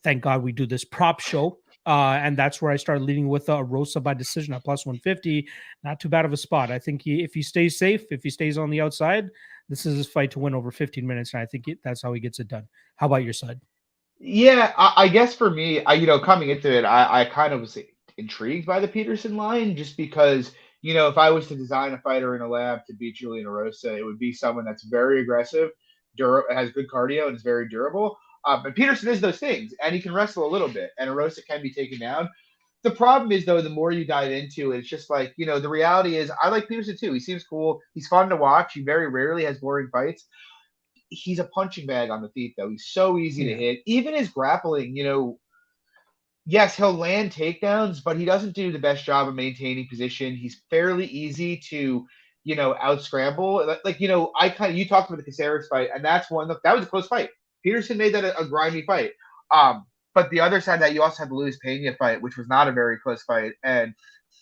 Thank God we do this prop show. And that's where I started leading with Erosa by decision at plus 150. Not too bad of a spot. I think if he stays safe, if he stays on the outside, this is his fight to win over 15 minutes. And I think that's how he gets it done. How about your side? Yeah, I guess for me, coming into it, I kind of was intrigued by the Peterson line just because, if I was to design a fighter in a lab to beat Julian Erosa, it would be someone that's very aggressive, has good cardio, and is very durable. But Peterson is those things, and he can wrestle a little bit, and Erosa can be taken down. The problem is, though, the more you dive into it, it's just like, the reality is I like Peterson, too. He seems cool. He's fun to watch. He very rarely has boring fights. He's a punching bag on the feet, though. He's so easy to hit. Even his grappling, yes, he'll land takedowns, but he doesn't do the best job of maintaining position. He's fairly easy to, out scramble. Like, you talked about the Caceres fight, and that's one that was a close fight. Peterson made that a grimy fight. But the other side that you also had the Luis Pena fight, which was not a very close fight. And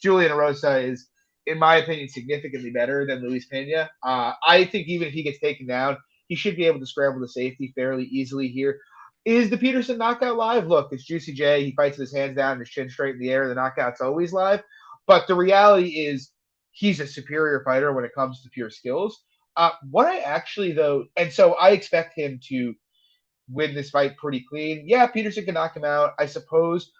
Julian Erosa is, in my opinion, significantly better than Luis Pena. I think even if he gets taken down, he should be able to scramble to safety fairly easily here. Is the Peterson knockout live? Look, it's Juicy J. He fights with his hands down and his chin straight in the air. The knockout's always live. But the reality is he's a superior fighter when it comes to pure skills. What I actually, though, and so I expect him to win this fight pretty clean. Yeah, Peterson can knock him out. I suppose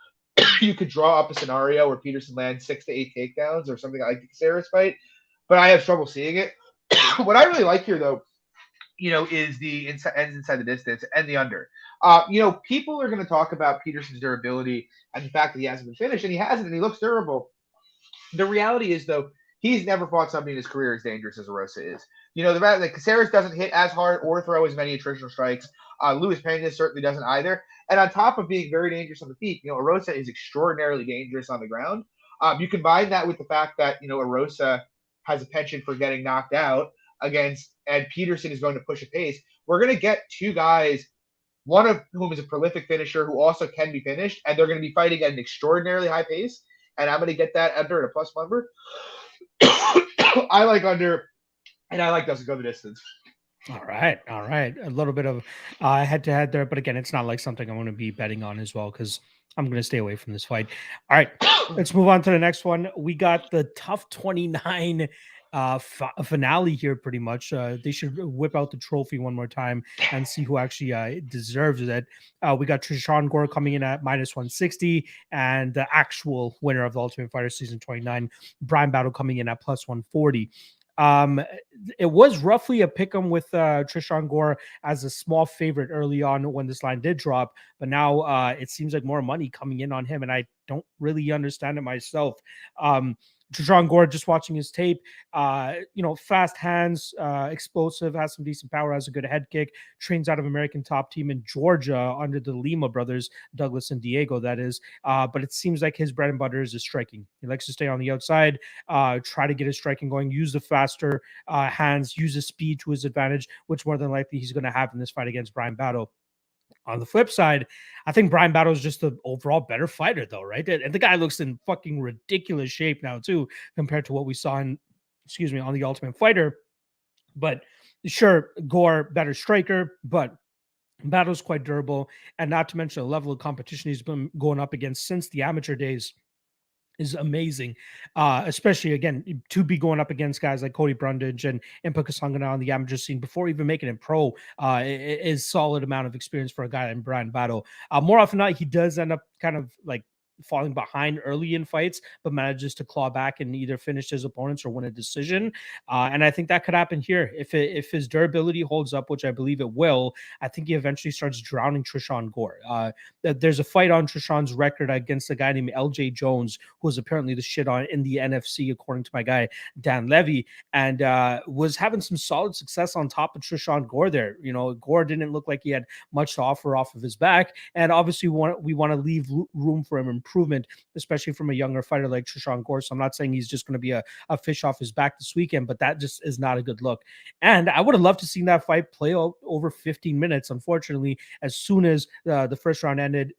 you could draw up a scenario where Peterson lands 6 to 8 takedowns or something like the Caceres fight, but I have trouble seeing it. What I really like here, though, is the ends inside the distance and the under. People are going to talk about Peterson's durability and the fact that he hasn't been finished, and he hasn't, and he looks durable. The reality is, though, he's never fought somebody in his career as dangerous as Erosa is. The fact that Caceres doesn't hit as hard or throw as many attritional strikes. Luis Pena certainly doesn't either. And on top of being very dangerous on the feet, Erosa is extraordinarily dangerous on the ground. You combine that with the fact that, Erosa has a penchant for getting knocked out and Peterson is going to push a pace. We're going to get two guys one of whom is a prolific finisher who also can be finished, and they're going to be fighting at an extraordinarily high pace, and I'm going to get that under at a plus number. I like under, and I like doesn't go the distance. All right. A little bit of head-to-head there, but again, it's not like something I'm going to be betting on as well because I'm going to stay away from this fight. All right, let's move on to the next one. We got the TUF 29 finale here pretty much. They should whip out the trophy one more time and see who actually deserves it. We got Trizano Gore coming in at -160 and the actual winner of the Ultimate Fighter Season 29, Brian Battle, coming in at +140. It was roughly a pick 'em with Trizano Gore as a small favorite early on when this line did drop, but now it seems like more money coming in on him, and I don't really understand it myself. Trizano Gore, just watching his tape, fast hands, explosive, has some decent power, has a good head kick, trains out of American Top Team in Georgia under the Lima brothers, Douglas and Diego, that is. But it seems like his bread and butter is his striking. He likes to stay on the outside, try to get his striking going, use the faster hands, use his speed to his advantage, which more than likely he's going to have in this fight against Brian Battle. On the flip side, I think Brian Battle is just the overall better fighter, though, right? And the guy looks in fucking ridiculous shape now, too, compared to what we saw on the Ultimate Fighter. But sure, Gore, better striker, but Battle's quite durable. And not to mention the level of competition he's been going up against since the amateur days is amazing, especially again to be going up against guys like Cody Brundage and Impa Kasangana on the amateur scene before even making it pro is solid amount of experience for a guy like Brian Battle. More often than not, he does end up kind of like falling behind early in fights, but manages to claw back and either finish his opponents or win a decision. And I think that could happen here if his durability holds up, which I believe it will. I think he eventually starts drowning Trizano Gore. There's a fight on Trizano's record against a guy named LJ Jones, who was apparently the shit on in the NFC, according to my guy Dan Levy, and was having some solid success on top of Trizano Gore there. Gore didn't look like he had much to offer off of his back, and obviously we want to leave room for him improvement, especially from a younger fighter like Trizano Gore. So I'm not saying he's just going to be a fish off his back this weekend, but that just is not a good look. And I would have loved to see that fight play out over 15 minutes. Unfortunately, as soon as the first round ended,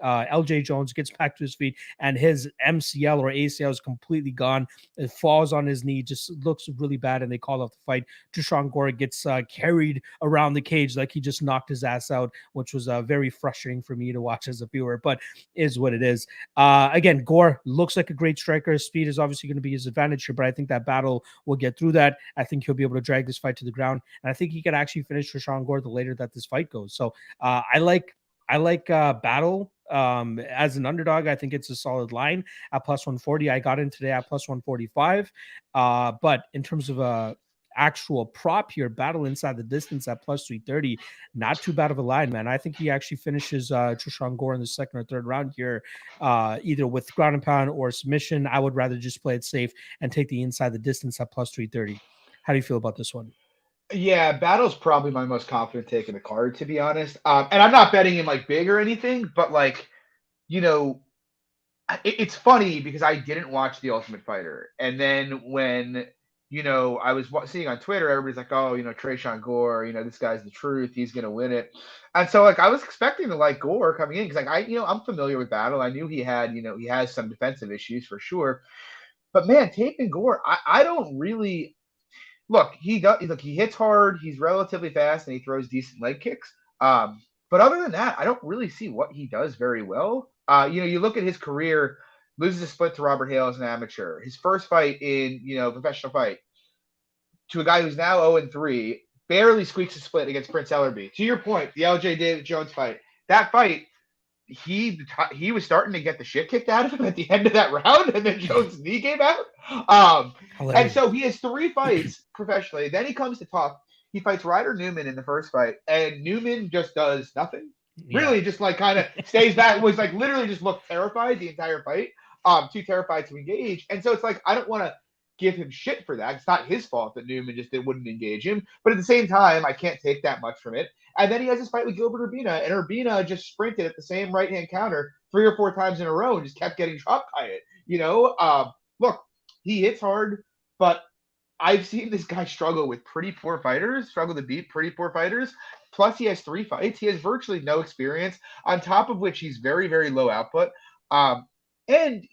LJ Jones gets back to his feet and his MCL or ACL is completely gone. It falls on his knee, just looks really bad, and they call off the fight. Trizano Gore gets carried around the cage like he just knocked his ass out, which was very frustrating for me to watch as a viewer, but is what it is. Again, Gore looks like a great striker. Speed is obviously going to be his advantage here, but I think that Battle will get through that. I think he'll be able to drag this fight to the ground, and I think he could actually finish Trizano Gore the later that this fight goes. So I like Battle as an underdog. I think it's a solid line at +140. I got in today at +145. But in terms of actual prop here, Battle inside the distance at +330, not too bad of a line, man. I think he actually finishes Trizano Gore in the second or third round here, either with ground and pound or submission. I would rather just play it safe and take the inside the distance at +330. How do you feel about this one? Yeah, Battle's probably my most confident take in the card, to be honest. And I'm not betting him like big or anything, but like, it's funny because I didn't watch The Ultimate Fighter, and then when I was seeing on Twitter, everybody's like, "Oh, Trizano Gore, this guy's the truth. He's gonna win it." And so, like, I was expecting to like Gore coming in because, like, I'm familiar with Battle. I knew he had, he has some defensive issues for sure. But man, taking Gore, I don't really look. He hits hard. He's relatively fast, and he throws decent leg kicks. But other than that, I don't really see what he does very well. You look at his career, loses a split to Robert Hale as an amateur. His first fight in, professional fight to a guy who's now 0-3, barely squeaks a split against Prince Ellerby. To your point, the LJ David Jones fight, that fight, he was starting to get the shit kicked out of him at the end of that round, and then Jones' knee gave out. And so he has 3 fights professionally. Then he comes to TUF. He fights Ryder Newman in the first fight, and Newman just does nothing. Really, just like kind of stays back, was like literally just looked terrified the entire fight. Too terrified to engage. And so it's like, I don't want to give him shit for that. It's not his fault that Newman just wouldn't engage him. But at the same time, I can't take that much from it. And then he has this fight with Gilbert Urbina, and Urbina just sprinted at the same right-hand counter 3 or 4 times in a row and just kept getting dropped by it. Look, he hits hard, but I've seen this guy struggle to beat pretty poor fighters. Plus, he has 3 fights. He has virtually no experience, on top of which he's very, very low output. And,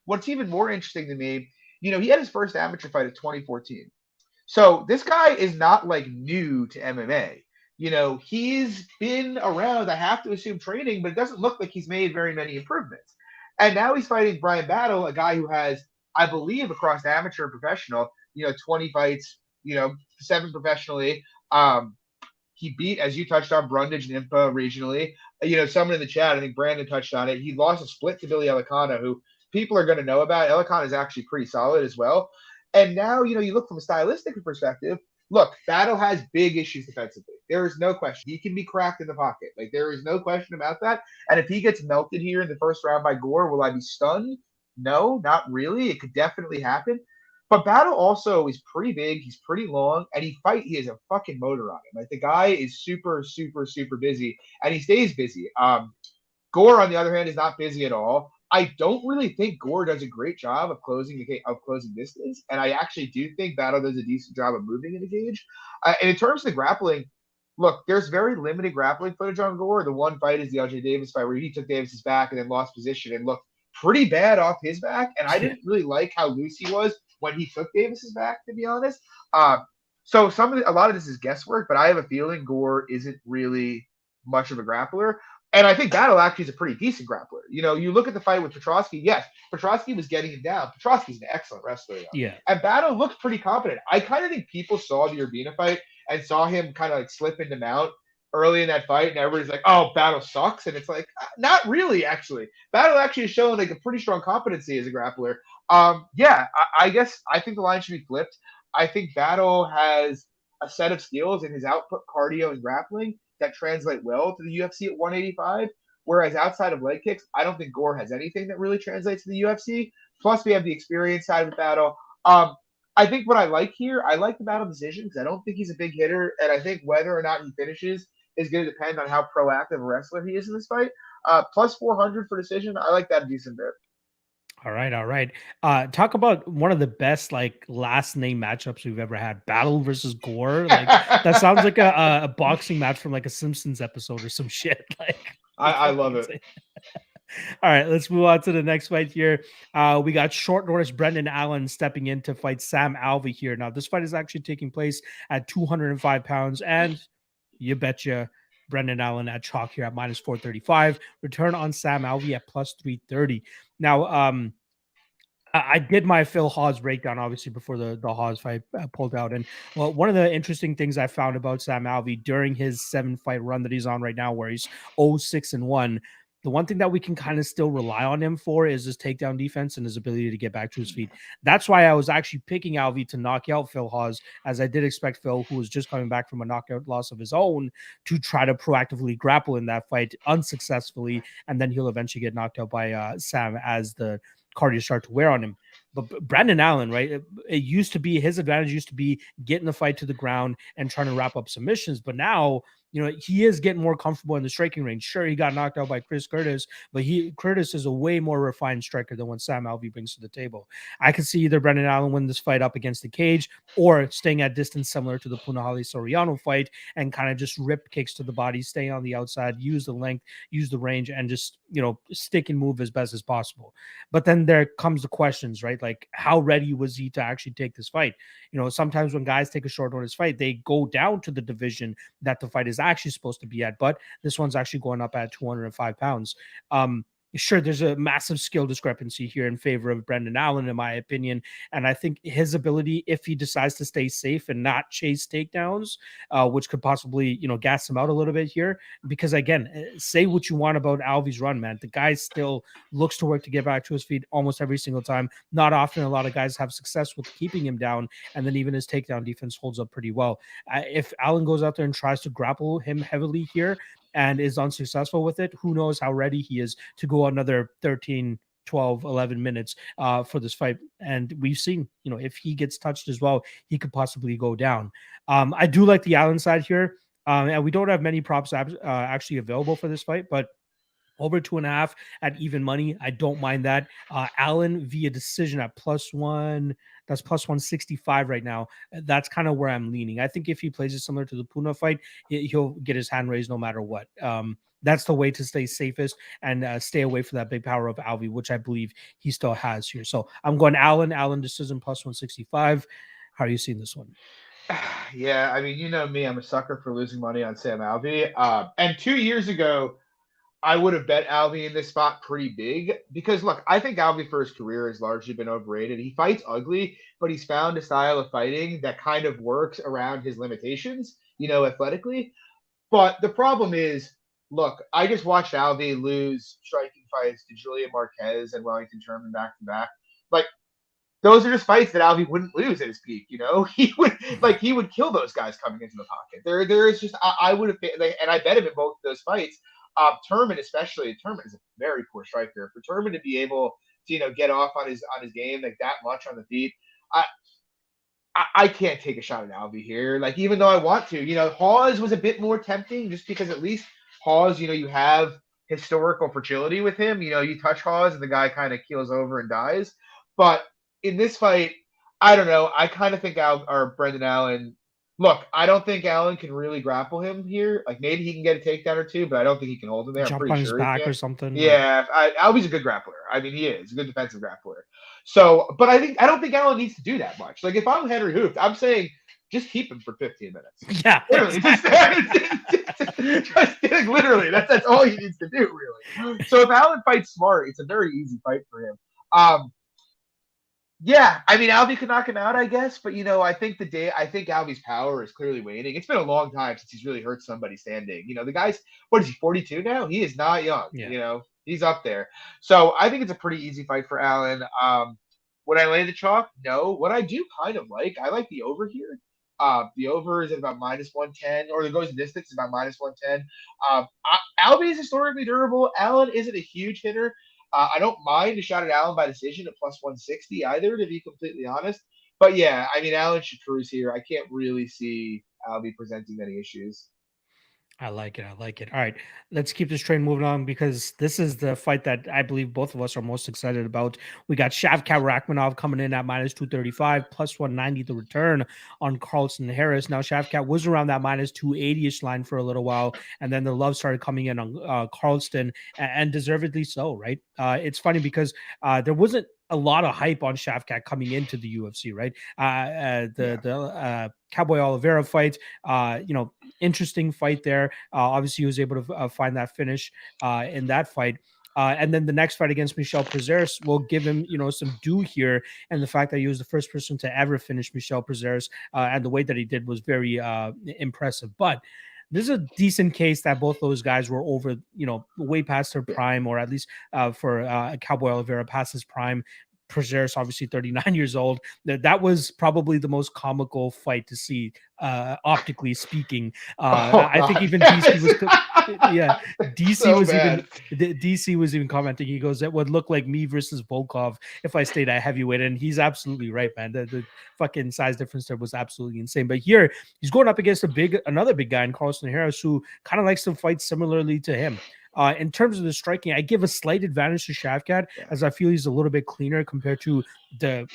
what's even more interesting to me, he had his first amateur fight at 2014. So this guy is not like new to MMA. He's been around, I have to assume, training, but it doesn't look like he's made very many improvements. And now he's fighting Bryan Battle, a guy who has, I believe, across amateur and professional, 20 fights, 7 professionally. He beat, as you touched on, Brundage and Impa regionally. Someone in the chat, I think Brandon touched on it. He lost a split to Billy Elicana, who people are going to know about. Elicana is actually pretty solid as well. And now, you look from a stylistic perspective. Look, Battle has big issues defensively. There is no question. He can be cracked in the pocket. Like, there is no question about that. And if he gets melted here in the first round by Gore, will I be stunned? No, not really. It could definitely happen. But Battle also is pretty big. He's pretty long, and he has a fucking motor on him. Like, the guy is super, super, super busy, and he stays busy. Gore, on the other hand, is not busy at all. I don't really think Gore does a great job of closing distance, and I actually do think Battle does a decent job of moving in the cage. And in terms of the grappling, look, there's very limited grappling footage on Gore. The one fight is the LJ Davis fight where he took Davis's back and then lost position and looked pretty bad off his back, and I didn't really like how loose he was when he took Davis's back, to be honest. So a lot of this is guesswork, but I have a feeling Gore isn't really much of a grappler. And I think Battle actually is a pretty decent grappler. You look at the fight with Petrosky. Yes, Petrosky was getting him down. Petrosky's an excellent wrestler. Yeah. And Battle looked pretty competent. I kind of think people saw the Urbina fight and saw him kind of like slip into mount early in that fight, and everybody's like, oh, Battle sucks. And it's like, not really, actually. Battle actually has shown like a pretty strong competency as a grappler. I guess I think the line should be flipped. I think Battle has a set of skills in his output, cardio, and grappling that translate well to the UFC at 185, whereas outside of leg kicks, I don't think Gore has anything that really translates to the UFC. Plus, we have the experience side of the Battle. I think what I like here, I like the Battle decision because I don't think he's a big hitter, and I think whether or not he finishes is going to depend on how proactive a wrestler he is in this fight. Plus 400 for decision, I like that a decent bit. All right. Talk about one of the best last name matchups we've ever had. Battle versus Gore. That sounds like a boxing match from like a Simpsons episode or some shit. I love it. All right, let's move on to the next fight here. We got short notice Brendan Allen stepping in to fight Sam Alvey here. Now, this fight is actually taking place at 205 pounds, and you betcha Brendan Allen at chalk here at minus 435. Return on Sam Alvey at plus 330. Now, I did my Phil Hawes breakdown, obviously, before the Hawes fight pulled out. And well, one of the interesting things I found about Sam Alvey during his 7-fight run that he's on right now, where he's 0-6-1, the one thing that we can kind of still rely on him for is his takedown defense and his ability to get back to his feet. That's why I was actually picking Alvey to knock out Phil Hawes, as I did expect Phil, who was just coming back from a knockout loss of his own, to try to proactively grapple in that fight unsuccessfully, and then he'll eventually get knocked out by Sam as the cardio start to wear on him. But Brandon Allen, right? It used to be his advantage used to be getting the fight to the ground and trying to wrap up submissions. But now, he is getting more comfortable in the striking range. Sure, he got knocked out by Chris Curtis, but Curtis is a way more refined striker than what Sam Alvey brings to the table. I could see either Brandon Allen win this fight up against the cage or staying at distance similar to the Punahele Soriano fight and kind of just rip kicks to the body, stay on the outside, use the length, use the range, and just, stick and move as best as possible. But then there comes the questions, right? Like, how ready was he to actually take this fight? Sometimes when guys take a short notice fight, they go down to the division that the fight is actually supposed to be at, but this one's actually going up at 205 pounds. Sure, there's a massive skill discrepancy here in favor of Brendan Allen, in my opinion. And I think his ability, if he decides to stay safe and not chase takedowns, which could possibly, gas him out a little bit here. Because again, say what you want about Alvey's run, man. The guy still looks to work to get back to his feet almost every single time. Not often a lot of guys have success with keeping him down. And then even his takedown defense holds up pretty well. If Allen goes out there and tries to grapple him heavily here, and is unsuccessful with it, who knows how ready he is to go another 13, 12, 11 minutes for this fight. And we've seen, if he gets touched as well, he could possibly go down. I do like the Allen side here. And we don't have many props actually available for this fight, but Over 2.5 at even money. I don't mind that. Allen via decision at +1. That's +165 right now. That's kind of where I'm leaning. I think if he plays it similar to the Puna fight, he'll get his hand raised no matter what. That's the way to stay safest and stay away from that big power of Alvey, which I believe he still has here. So I'm going Allen decision +165. How are you seeing this one? Yeah, I mean, you know me, I'm a sucker for losing money on Sam Alvey. And 2 years ago, I would have bet Alvey in this spot pretty big because look, I think Alvey for his career has largely been overrated. He fights ugly, but he's found a style of fighting that kind of works around his limitations, athletically. But the problem is, look, I just watched Alvey lose striking fights to Julian Marquez and Wellington Sherman back to back. Like, those are just fights that Alvey wouldn't lose at his peak. He would kill those guys coming into the pocket. There is just I would have, and I bet him in both of those fights. Turman especially, Turman is a very poor striker. For Turman to be able to get off on his game like that much on the feet, I can't take a shot at Alvey here. Like, even though I want to, Hawes was a bit more tempting just because at least Hawes, you have historical fragility with him. You touch Hawes and the guy kind of keels over and dies. But in this fight, I don't know. I kind of think Brendan Allen. Look, I don't think Allen can really grapple him here. Like, maybe he can get a takedown or two, but I don't think he can hold him there. Jump I'm on pretty his sure back he can. or something. Yeah, Alvey's a good grappler. I mean, he is a good defensive grappler. So, but I don't think Allen needs to do that much. Like, if I'm Henry Hooft, I'm saying just keep him for 15 minutes. Yeah, literally, just literally. That's all he needs to do, really. So if Allen fights smart, it's a very easy fight for him. Yeah, I mean, Alvey could knock him out, I guess, but I think Alvey's power is clearly waning. It's been a long time since he's really hurt somebody standing. The guy's, what is he, 42 now? He is not young. Yeah. He's up there. So I think it's a pretty easy fight for Allen. Would I lay the chalk? No. What I do kind of like, I like the over here. The over is at about -110, or the goes distance is about -110. Alvey is historically durable. Allen isn't a huge hitter. I don't mind a shot at Allen by decision at +160 either, to be completely honest. But yeah, I mean, Allen should cruise here. I can't really see Alvey presenting any issues. I like it. All right, let's keep this train moving on because this is the fight that I believe both of us are most excited about. We got Shavkat Rakhmonov coming in at -235, +190 the return on Carlston Harris. Now, Shavkat was around that -280-ish line for a little while, and then the love started coming in on Carlston, and deservedly so, right? It's funny because there wasn't a lot of hype on Shavkat coming into the UFC, right? The Cowboy Oliveira fight, interesting fight there. Obviously, he was able to find that finish in that fight. And then the next fight against Michel Prazeres will give him, some due here. And the fact that he was the first person to ever finish Michel Prazeres and the way that he did was very impressive. But this is a decent case that both those guys were over, way past their prime, or at least for Cowboy Oliveira past his prime. Prazeres, obviously 39 years old. That was probably the most comical fight to see, optically speaking. I think even DC was, yeah, DC so was bad. DC was even commenting. He goes, "It would look like me versus Volkov if I stayed at heavyweight," and he's absolutely right, man. The fucking size difference there was absolutely insane. But here he's going up against another big guy in Carlston Harris, who kind of likes to fight similarly to him. In terms of the striking, I give a slight advantage to Shavkat, as I feel he's a little bit cleaner compared to the,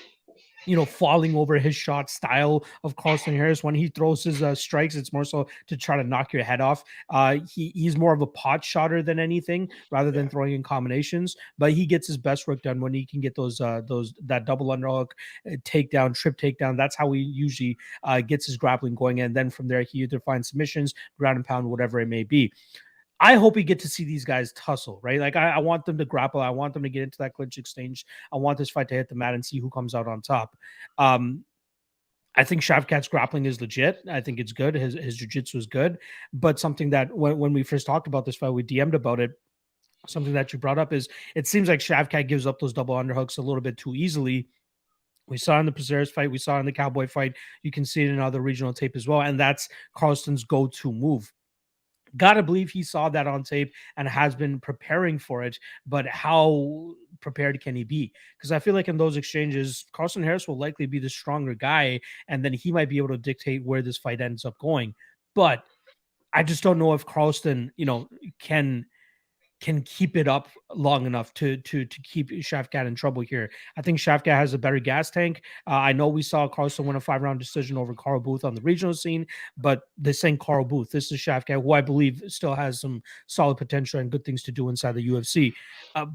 falling over his shot style of Carlston Harris. When he throws his strikes, it's more so to try to knock your head off. He's more of a pot shotter than anything, rather than throwing in combinations. But he gets his best work done when he can get that double underhook, takedown, trip takedown. That's how he usually gets his grappling going. And then from there, he either finds submissions, ground and pound, whatever it may be. I hope we get to see these guys tussle, right? Like, I want them to grapple. I want them to get into that clinch exchange. I want this fight to hit the mat and see who comes out on top. I think Shavkat's grappling is legit. I think it's good. His jiu-jitsu is good. But something that when we first talked about this fight, we DM'd about it. Something that you brought up is it seems like Shavkat gives up those double underhooks a little bit too easily. We saw in the Prazeres fight. We saw in the Cowboy fight. You can see it in other regional tape as well. And that's Carlston's go-to move. Gotta believe he saw that on tape and has been preparing for it, but how prepared can he be? Because I feel like in those exchanges, Carlston Harris will likely be the stronger guy, and then he might be able to dictate where this fight ends up going. But I just don't know if Carlston, can can keep it up long enough to keep Shavkat in trouble here. I think Shavkat has a better gas tank. I know we saw Carlson win a 5-round decision over Carl Booth on the regional scene, but this ain't Carl Booth. This is Shavkat, who I believe still has some solid potential and good things to do inside the UFC.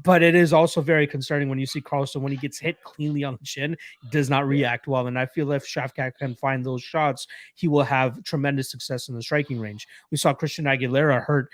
But it is also very concerning when you see Carlson, when he gets hit cleanly on the chin, does not react well. And I feel if Shavkat can find those shots, he will have tremendous success in the striking range. We saw Christian Aguilera hurt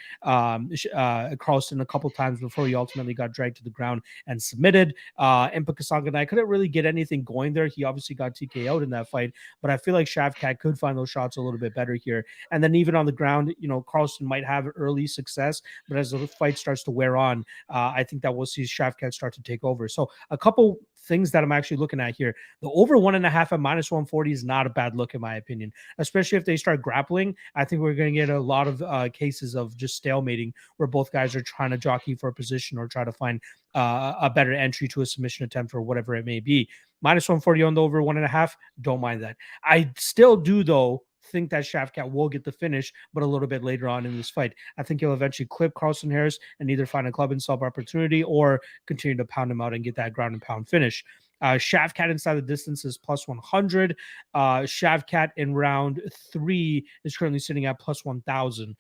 Carlson a couple times before he ultimately got dragged to the ground and submitted. Impa Kasanganay couldn't really get anything going there. He obviously got TKO'd in that fight, but I feel like Shavkat could find those shots a little bit better here. And then even on the ground, Carlson might have early success, but as the fight starts to wear on, I think that we'll see Shavkat start to take over. So a couple things that I'm actually looking at here. The over 1.5 at -140 is not a bad look in my opinion, especially if they start grappling. I think we're going to get a lot of cases of just stalemating where both guys are trying to jockey for a position or try to find a better entry to a submission attempt or whatever it may be. -140 on the over 1.5, don't mind that. I still do, though, think that Shavkat will get the finish, but a little bit later on in this fight. I think he'll eventually clip Carlson Harris and either find a club and sub opportunity or continue to pound him out and get that ground and pound finish. Shavkat inside the distance is +100. Shavkat in round 3 is currently sitting at +1,000.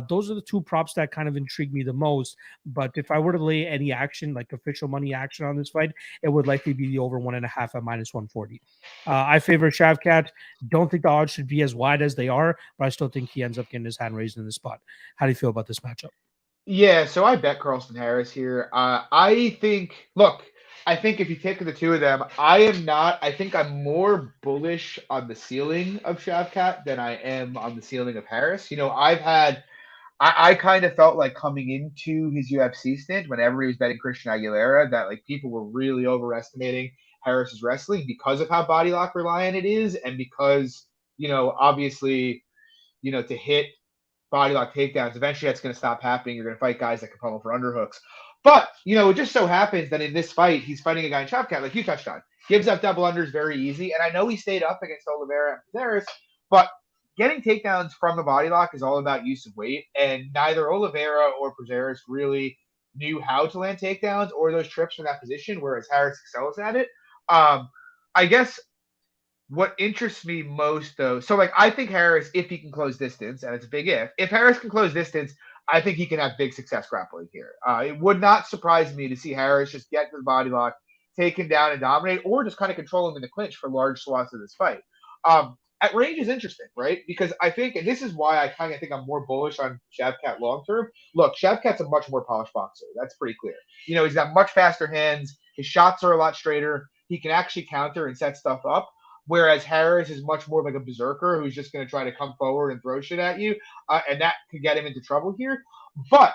Those are the two props that kind of intrigue me the most. But if I were to lay any action, like official money action on this fight, it would likely be the over 1.5 at -140. I favor Shavkat. Don't think the odds should be as wide as they are, but I still think he ends up getting his hand raised in this spot. How do you feel about this matchup? Yeah, so I bet Carlson Harris here. I think, look, I think if you take the two of them, I think I'm more bullish on the ceiling of Shavkat than I am on the ceiling of Harris. I kind of felt like coming into his UFC stint, whenever he was betting Christian Aguilera, that like people were really overestimating Harris's wrestling because of how body lock reliant it is, and because, obviously, to hit body lock takedowns, eventually that's going to stop happening. You're going to fight guys that can pummel for underhooks. But, it just so happens that in this fight, he's fighting a guy in Shavkat, like you touched on. Gives up double unders very easy. And I know he stayed up against Oliveira and Peterson, but getting takedowns from the body lock is all about use of weight. And neither Oliveira or Peterson really knew how to land takedowns or those trips from that position, whereas Harris excels at it. I guess what interests me most, though, so like I think Harris, if he can close distance, and it's a big if Harris can close distance, I think he can have big success grappling here. It would not surprise me to see Harris just get to the body lock, take him down and dominate, or just kind of control him in the clinch for large swaths of this fight. At range is interesting, right? Because I think, and this is why I kind of think I'm more bullish on Shavkat long term. Look, Shavkat's a much more polished boxer. That's pretty clear. He's got much faster hands. His shots are a lot straighter. He can actually counter and set stuff up. Whereas Harris is much more like a berserker who's just going to try to come forward and throw shit at you. And that could get him into trouble here. But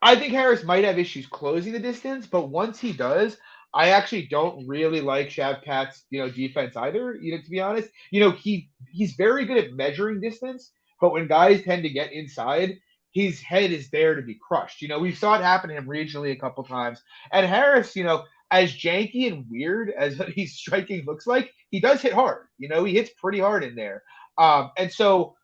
I think Harris might have issues closing the distance. But once he does, I actually don't really like Shavkat's, defense either, to be honest. He's very good at measuring distance. But when guys tend to get inside, his head is there to be crushed. We saw it happen to him regionally a couple times. And Harris, as janky and weird as his striking looks like, he does hit hard. He hits pretty hard in there. And so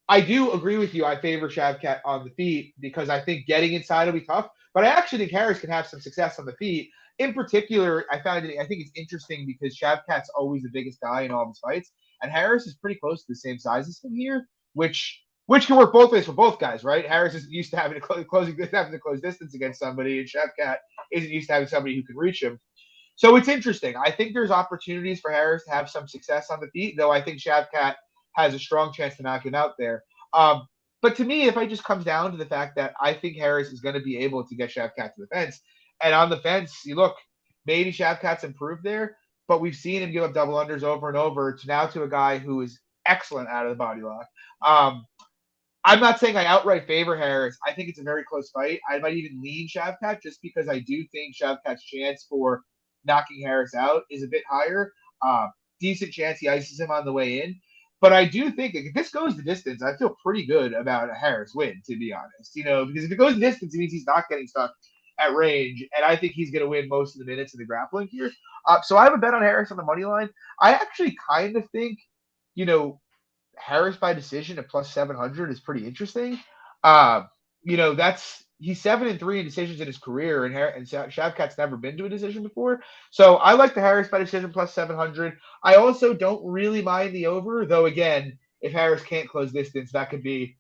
I do agree with you. I favor Shavkat on the feet because I think getting inside will be tough. But I actually think Harris can have some success on the feet. In particular, I think it's interesting because Shavkat's always the biggest guy in all of his fights. And Harris is pretty close to the same size as him here, which can work both ways for both guys, right? Harris is used to having to close distance against somebody, and Shavkat isn't used to having somebody who can reach him. So it's interesting. I think there's opportunities for Harris to have some success on the feet, though I think Shavkat has a strong chance to knock him out there. But to me, if it just comes down to the fact that I think Harris is going to be able to get Shavkat to the fence, and on the fence, you look, maybe Shavkat's improved there, but we've seen him give up double unders over and over to a guy who is excellent out of the body lock. I'm not saying I outright favor Harris. I think it's a very close fight. I might even lean Shavkat just because I do think Shavkat's chance for knocking Harris out is a bit higher. Decent chance he ices him on the way in. But I do think if this goes the distance, I feel pretty good about a Harris win, to be honest. Because if it goes the distance, it means he's not getting stuck at range. And I think he's going to win most of the minutes of the grappling here. So I have a bet on Harris on the money line. I actually kind of think, Harris by decision at +700 is pretty interesting. That's he's 7-3 in decisions in his career, and Shavkat's never been to a decision before. So I like the Harris by decision plus 700. I also don't really mind the over, though. Again, if Harris can't close distance, that could be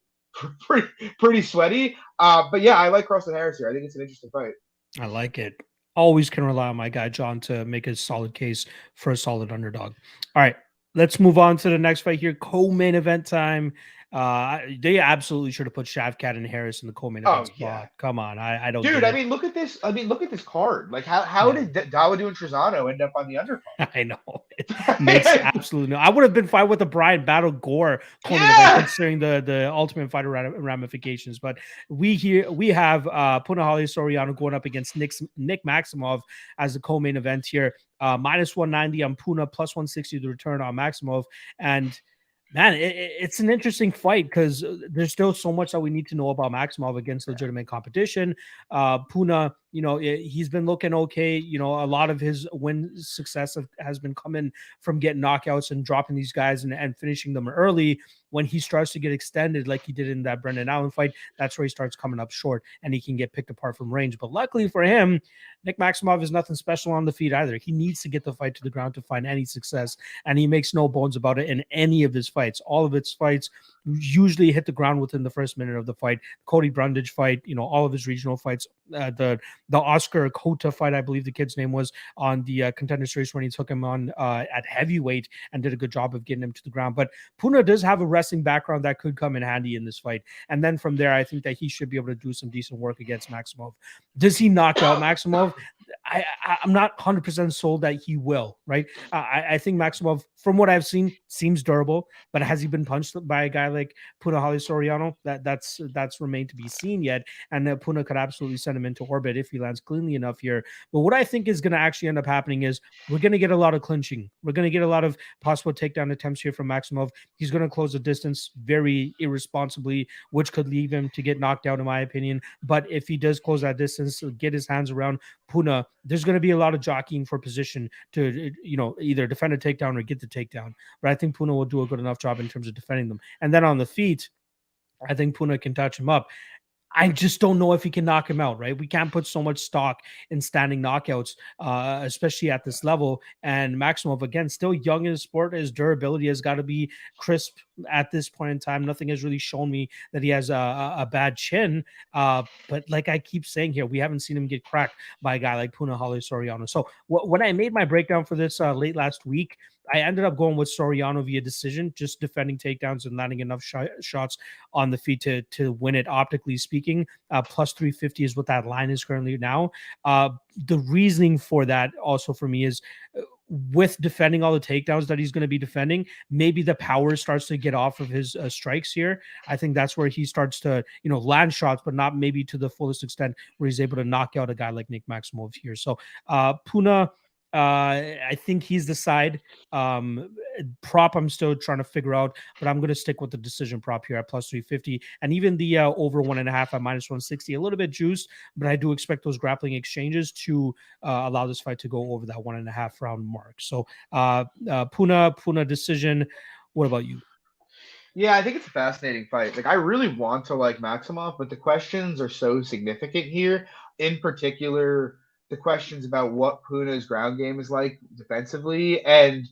pretty sweaty. But yeah, I like Carlson Harris here. I think it's an interesting fight. I like it. Always can rely on my guy John to make a solid case for a solid underdog. All right, let's move on to the next fight here. Co-main event time. They absolutely should have put Shavkat and Harris in the co-main event spot. Yeah. Come on, I don't. Dude, get it. I mean, look at this. Look at this card. Like, how did Dawodu and Trizano end up on the undercard? I know. It makes absolutely no. I would have been fine with the Brian Battle Gore event, considering the Ultimate Fighter ramifications. But we have Punahele Soriano going up against Nick Maximov as the co-main event here. Minus 190 on Puna, plus 160 the return on Maximov. And man, it's an interesting fight because there's still so much that we need to know about Maximov against legitimate competition. Puna, he's been looking okay. A lot of his win success has been coming from getting knockouts and dropping these guys and finishing them early. When he starts to get extended like he did in that Brendan Allen fight, that's where he starts coming up short and he can get picked apart from range. But luckily for him, Nick Maximov is nothing special on the feet either. He needs to get the fight to the ground to find any success, and he makes no bones about it in any of his fights. All of his fights usually hit the ground within the first minute of the fight. Cody Brundage fight, all of his regional fights, the Oscar Kota fight, I believe the kid's name was, on the Contender Series when he took him on at heavyweight and did a good job of getting him to the ground. But Puna does have a wrestling background that could come in handy in this fight. And then from there, I think that he should be able to do some decent work against Maximov. Does he knock out Maximov? I'm not 100% sold that he will, right? I think Maximov, from what I've seen, seems durable, but has he been punched by a guy like Punahele Soriano? That's remained to be seen yet. And Puna could absolutely send him into orbit if he lands cleanly enough here. But what I think is going to actually end up happening is we're going to get a lot of clinching. We're going to get a lot of possible takedown attempts here from Maximov. He's going to close the distance very irresponsibly, which could leave him to get knocked out, in my opinion. But if he does close that distance, get his hands around Puna, there's going to be a lot of jockeying for position to, either defend a takedown or get the takedown. But I think Puna will do a good enough job in terms of defending them. And then on the feet, I think Puna can touch him up. I just don't know if he can knock him out, right? We can't put so much stock in standing knockouts, especially at this level. And Maximov, again, still young in the sport. His durability has got to be crisp at this point in time. Nothing has really shown me that he has a bad chin. But like I keep saying here, we haven't seen him get cracked by a guy like Punahele Soriano. So when I made my breakdown for this late last week, I ended up going with Soriano via decision, just defending takedowns and landing enough shots on the feet to win it, optically speaking. Plus 350 is what that line is currently now. The reasoning for that also for me is with defending all the takedowns that he's going to be defending, maybe the power starts to get off of his strikes here. I think that's where he starts to, land shots, but not maybe to the fullest extent where he's able to knock out a guy like Nick Maximov here. So Puna, I think he's the side. Prop I'm still trying to figure out, but I'm going to stick with the decision prop here at plus 350, and even the over 1.5 at minus 160, a little bit juiced, but I do expect those grappling exchanges to allow this fight to go over that 1.5 round mark. So Puna decision. What about you? Yeah, I think it's a fascinating fight. Like, I really want to like Maximov, but the questions are so significant here. In particular, the questions about what Puna's ground game is like defensively, and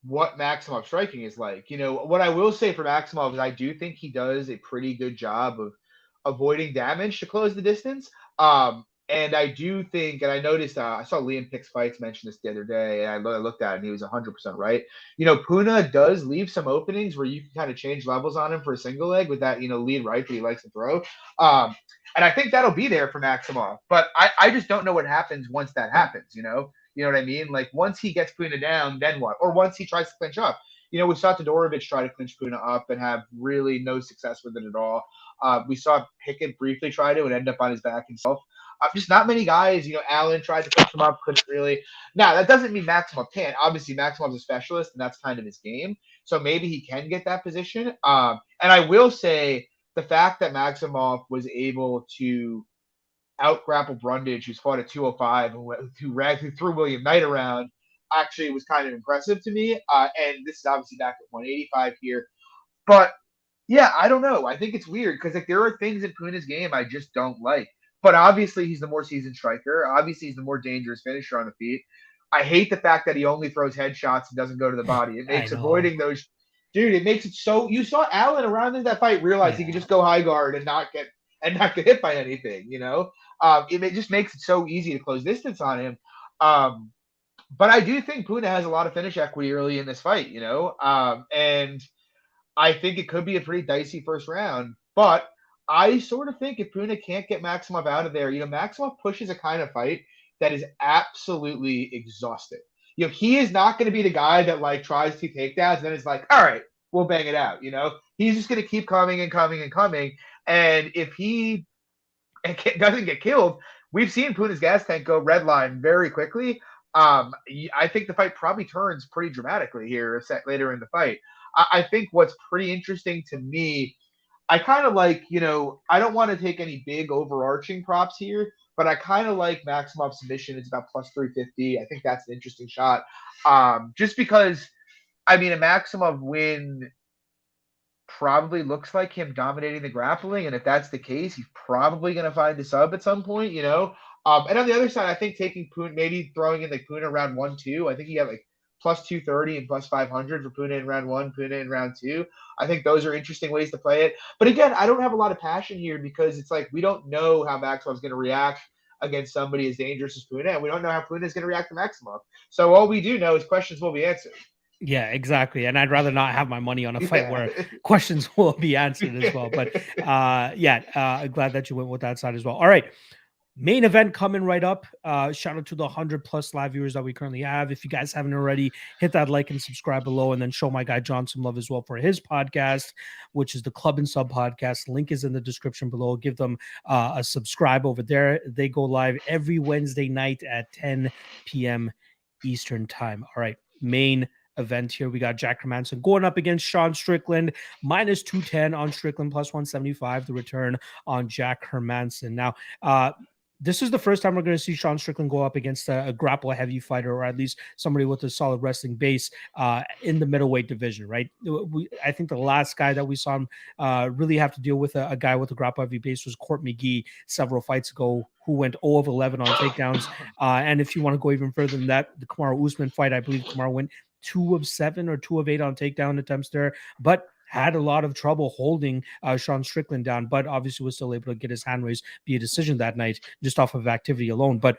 what Maximov striking is like. What I will say for Maximov is I do think he does a pretty good job of avoiding damage to close the distance. And I do think, and I noticed, I saw Liam Pick's Fights mention this the other day, and I looked at it, and he was 100% right. Puna does leave some openings where you can kind of change levels on him for a single leg with that, lead right that he likes to throw. And I think that'll be there for Maximov. But I just don't know what happens once that happens, You know what I mean? Like, once he gets Puna down, then what? Or once he tries to clinch up. We saw Todorovic try to clinch Puna up and have really no success with it at all. We saw Pickett briefly try to and end up on his back himself. Just not many guys. Allen tried to clinch him up, couldn't really. Now, that doesn't mean Maximov can't. Obviously, Maximov's a specialist, and that's kind of his game. So maybe he can get that position. And I will say the fact that Maximov was able to out-grapple Brundage, who's fought at 205, who threw William Knight around, actually was kind of impressive to me. And this is obviously back at 185 here. But Yeah, I don't know. I think it's weird because like there are things in Puna's game I just don't like. But obviously he's the more seasoned striker. Obviously he's the more dangerous finisher on the feet. I hate the fact that he only throws headshots and doesn't go to the body. It I makes know. avoiding those, dude. It makes it so. You saw Allen around in that fight realize he could Yeah. just go high guard and not get hit by anything. It just makes it so easy to close distance on him. But I do think Puna has a lot of finish equity early in this fight. And I think it could be a pretty dicey first round. But I sort of think if Puna can't get Maximov out of there, Maximov pushes a kind of fight that is absolutely exhausting. He is not going to be the guy that like tries to takedowns and then it's like, all right, we'll bang it out. He's just going to keep coming and coming and coming. And if he doesn't get killed, we've seen Puna's gas tank go redline very quickly. I think the fight probably turns pretty dramatically here later in the fight. I think what's pretty interesting to me, I kind of like, I don't want to take any big overarching props here, but I kind of like Maximov submission. It's about plus 350. I think that's an interesting shot. Just because, I mean, a Maximov win probably looks like him dominating the grappling. And if that's the case, he's probably going to find a sub at some point, And on the other side, I think taking Puna, maybe throwing in like Puna round 1-2. I think you have like plus 230 and plus 500 for Puna in round 1, Puna in round 2. I think those are interesting ways to play it. But again, I don't have a lot of passion here because it's like we don't know how Maximov's going to react against somebody as dangerous as Puna, and we don't know how Puna is going to react to Maximov. So all we do know is questions will be answered. Yeah, exactly. And I'd rather not have my money on a fight Yeah. where questions will be answered as well. But glad that you went with that side as well. All right. Main event coming right up. Shout out to the 100+ live viewers that we currently have. If you guys haven't already, hit that like and subscribe below, and then show my guy John some love as well for his podcast, which is the Club and Sub podcast. Link is in the description below. Give them a subscribe over there. They go live every Wednesday night at 10 p.m. Eastern time. All right, main event here. We got Jack Hermansson going up against Sean Strickland, minus 210 on Strickland, plus 175 the return on Jack Hermansson. Now, this is the first time we're going to see Sean Strickland go up against a grapple heavy fighter, or at least somebody with a solid wrestling base in the middleweight division, right? I think the last guy that we saw him really have to deal with a guy with a grapple heavy base was Court McGee several fights ago, who went 0 of 11 on takedowns. And if you want to go even further than that, the Kamaru Usman fight, I believe Kamaru went 2 of 7 or 2 of 8 on takedown attempts there, but had a lot of trouble holding Sean Strickland down, but obviously was still able to get his hand raised, be a decision that night just off of activity alone. But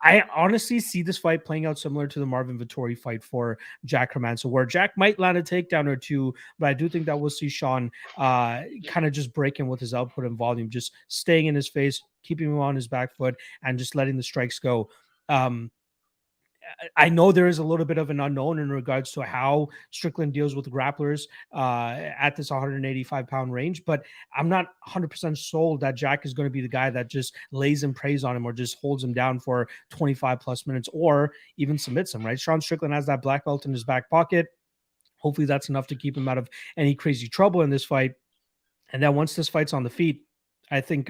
I honestly see this fight playing out similar to the Marvin Vettori fight for Jack Hermansson, where Jack might land a takedown or two, but I do think that we'll see Sean kind of just breaking with his output and volume, just staying in his face, keeping him on his back foot, and just letting the strikes go. I know there is a little bit of an unknown in regards to how Strickland deals with grapplers at this 185-pound range, but I'm not 100% sold that Jack is going to be the guy that just lays and prays on him or just holds him down for 25+ minutes or even submits him, right? Sean Strickland has that black belt in his back pocket. Hopefully that's enough to keep him out of any crazy trouble in this fight. And then once this fight's on the feet, I think,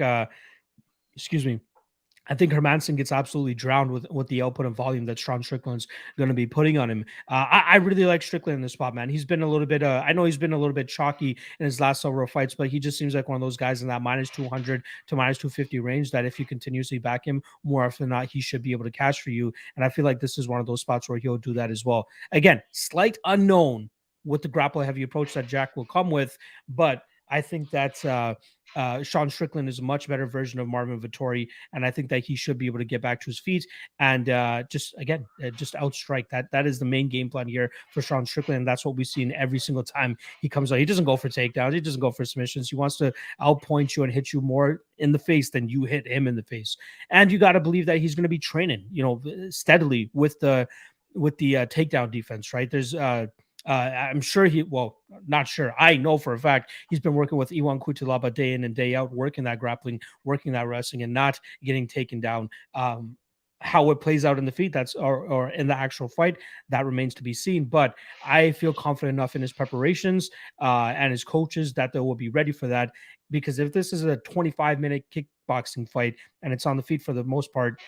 I think Hermansson gets absolutely drowned with the output and volume that Sean Strickland's going to be putting on him. I really like Strickland in this spot, man. He's been a little bit, I know he's been a little bit chalky in his last several fights, but he just seems like one of those guys in that minus 200 to minus 250 range that if you continuously back him, more often than not, he should be able to cash for you. And I feel like this is one of those spots where he'll do that as well. Again, slight unknown with the grapple heavy approach that Jack will come with, but I think that Sean Strickland is a much better version of Marvin Vettori, and I think that he should be able to get back to his feet and just outstrike. That is the main game plan here for Sean Strickland, and that's what we've seen every single time he comes out. He doesn't go for takedowns. He doesn't go for submissions. He wants to outpoint you and hit you more in the face than you hit him in the face. And you got to believe that he's going to be training, steadily with the takedown defense, right? There's I'm sure not sure. I know for a fact he's been working with Iwan Kutilaba day in and day out, working that grappling, working that wrestling, and not getting taken down. How it plays out in the feet, or in the actual fight, that remains to be seen. But I feel confident enough in his preparations and his coaches that they will be ready for that. Because if this is a 25-minute kickboxing fight and it's on the feet for the most part,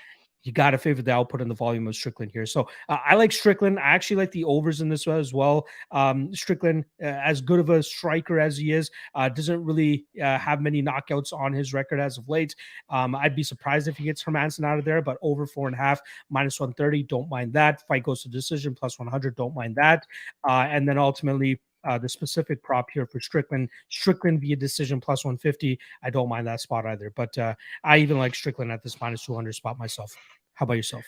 you got to favor the output and the volume of Strickland here. So I like Strickland. I actually like the overs in this one as well. Strickland, as good of a striker as he is, doesn't really have many knockouts on his record as of late. I'd be surprised if he gets Hermansson out of there, but over 4.5, minus 130, don't mind that. Fight goes to decision, plus 100, don't mind that. And then ultimately, the specific prop here for Strickland via decision plus 150. I don't mind that spot either, but I even like Strickland at this minus 200 spot myself. How about yourself?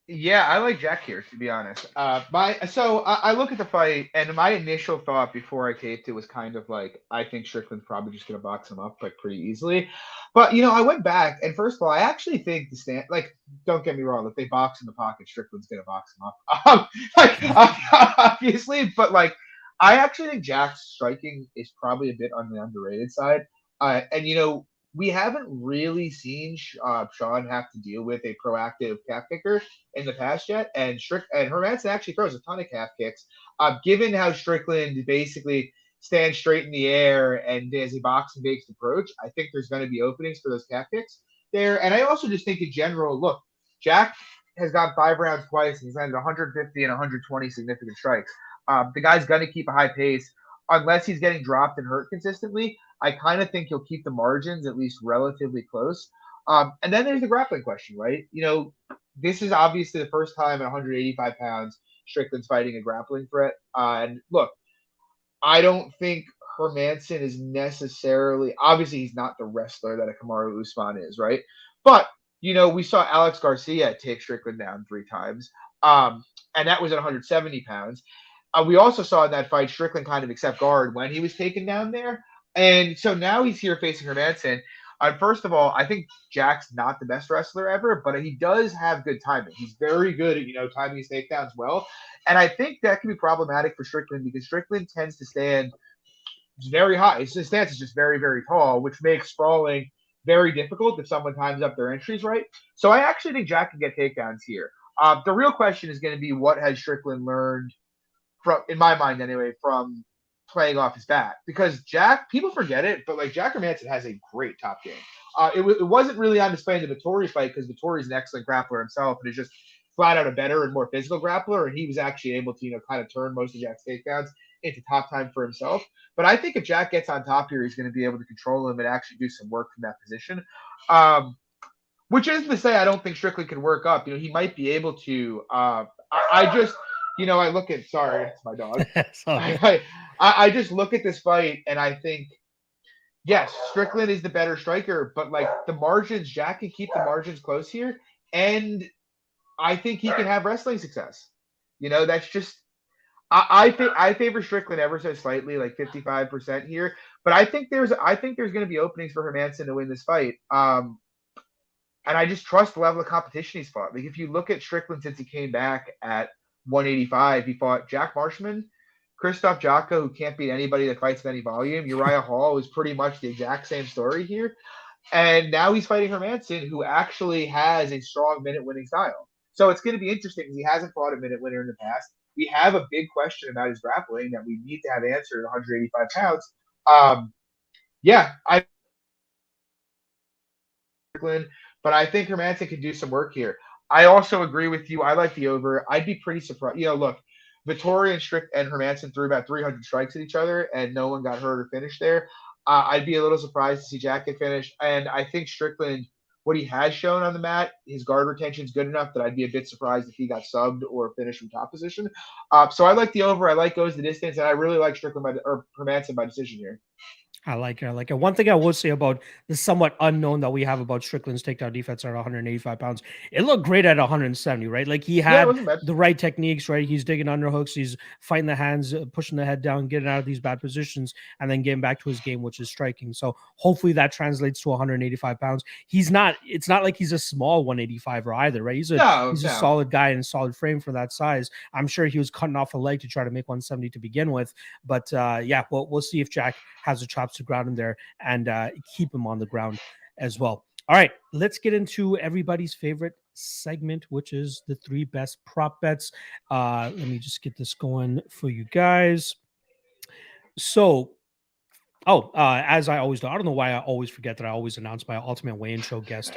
Yeah, I like Jack here, to be honest. I look at the fight, and my initial thought before I taped it was kind of like, I think Strickland's probably just going to box him up like pretty easily. But I went back, and first of all, I actually think the stand, like, don't get me wrong, if they box in the pocket, Strickland's going to box him up, obviously. But like, I actually think Jack's striking is probably a bit on the underrated side. And we haven't really seen Sean have to deal with a proactive calf kicker in the past yet, and Hermansson actually throws a ton of calf kicks. Given how Strickland basically stands straight in the air and as a boxing based approach, I think there's going to be openings for those calf kicks there. And I also just think in general, look, Jack has gone 5 rounds twice, and he's landed 150 and 120 significant strikes. The guy's going to keep a high pace unless he's getting dropped and hurt consistently. I kind of think he'll keep the margins at least relatively close. And then there's the grappling question, right? This is obviously the first time at 185 pounds Strickland's fighting a grappling threat. And look, I don't think Hermansson is necessarily – obviously he's not the wrestler that a Kamaru Usman is, right? But, we saw Alex Garcia take Strickland down 3 times, and that was at 170 pounds. We also saw in that fight Strickland kind of accept guard when he was taken down there. And so now he's here facing Hermansson. First of all, I think Jack's not the best wrestler ever, but he does have good timing. He's very good at, timing his takedowns well. And I think that can be problematic for Strickland because Strickland tends to stand very high. His stance is just very, very tall, which makes sprawling very difficult if someone times up their entries right. So I actually think Jack can get takedowns here. The real question is going to be what has Strickland learned from, in my mind anyway, from playing off his bat, because Jack, people forget it, but like Jack Hermansson has a great top game. It wasn't really on display in the Vettori fight because Vettori's an excellent grappler himself and is just flat out a better and more physical grappler, and he was actually able to kind of turn most of Jack's takedowns into top time for himself. But I think if Jack gets on top here, he's going to be able to control him and actually do some work from that position. Which isn't to say I don't think Strickland can work up. He might be able to. I just. I look at – sorry, it's my dog. I just look at this fight, and I think, yes, Strickland is the better striker, but, like, the margins – Jack can keep the margins close here, and I think he can have wrestling success. That's just – I favor Strickland ever so slightly, like 55% here, but I think there's going to be openings for Hermansson to win this fight. And I just trust the level of competition he's fought. Like, if you look at Strickland since he came back at – 185, he fought Jack Marshman, Christoph Jocko, who can't beat anybody that fights with any volume. Uriah Hall is pretty much the exact same story here. And now he's fighting Hermansson, who actually has a strong minute-winning style. So it's going to be interesting because he hasn't fought a minute winner in the past. We have a big question about his grappling that we need to have answered at 185 pounds. But I think Hermansson can do some work here. I also agree with you. I like the over. I'd be pretty surprised. Look, Vettori and Hermansson threw about 300 strikes at each other, and no one got hurt or finished there. I'd be a little surprised to see Jack get finished. And I think Strickland, what he has shown on the mat, his guard retention is good enough that I'd be a bit surprised if he got subbed or finished from top position. So I like the over. I like goes the distance, and I really like Hermansson by decision here. I like it. One thing I will say about the somewhat unknown that we have about Strickland's takedown defense at 185 pounds, it looked great at 170, right? Like he had the right techniques, right? He's digging underhooks, he's fighting the hands, pushing the head down, getting out of these bad positions, and then getting back to his game, which is striking. So hopefully that translates to 185 pounds. It's not like he's a small 185er either, right? He's a solid guy and a solid frame for that size. I'm sure he was cutting off a leg to try to make 170 to begin with. But we'll see if Jack has the chops to ground him there and keep him on the ground as well. All right, let's get into everybody's favorite segment, which is the 3 best prop bets. Let me just get this going for you guys. So Oh, as I always do. I don't know why I always forget that I always announce my Ultimate Weigh-In Show guest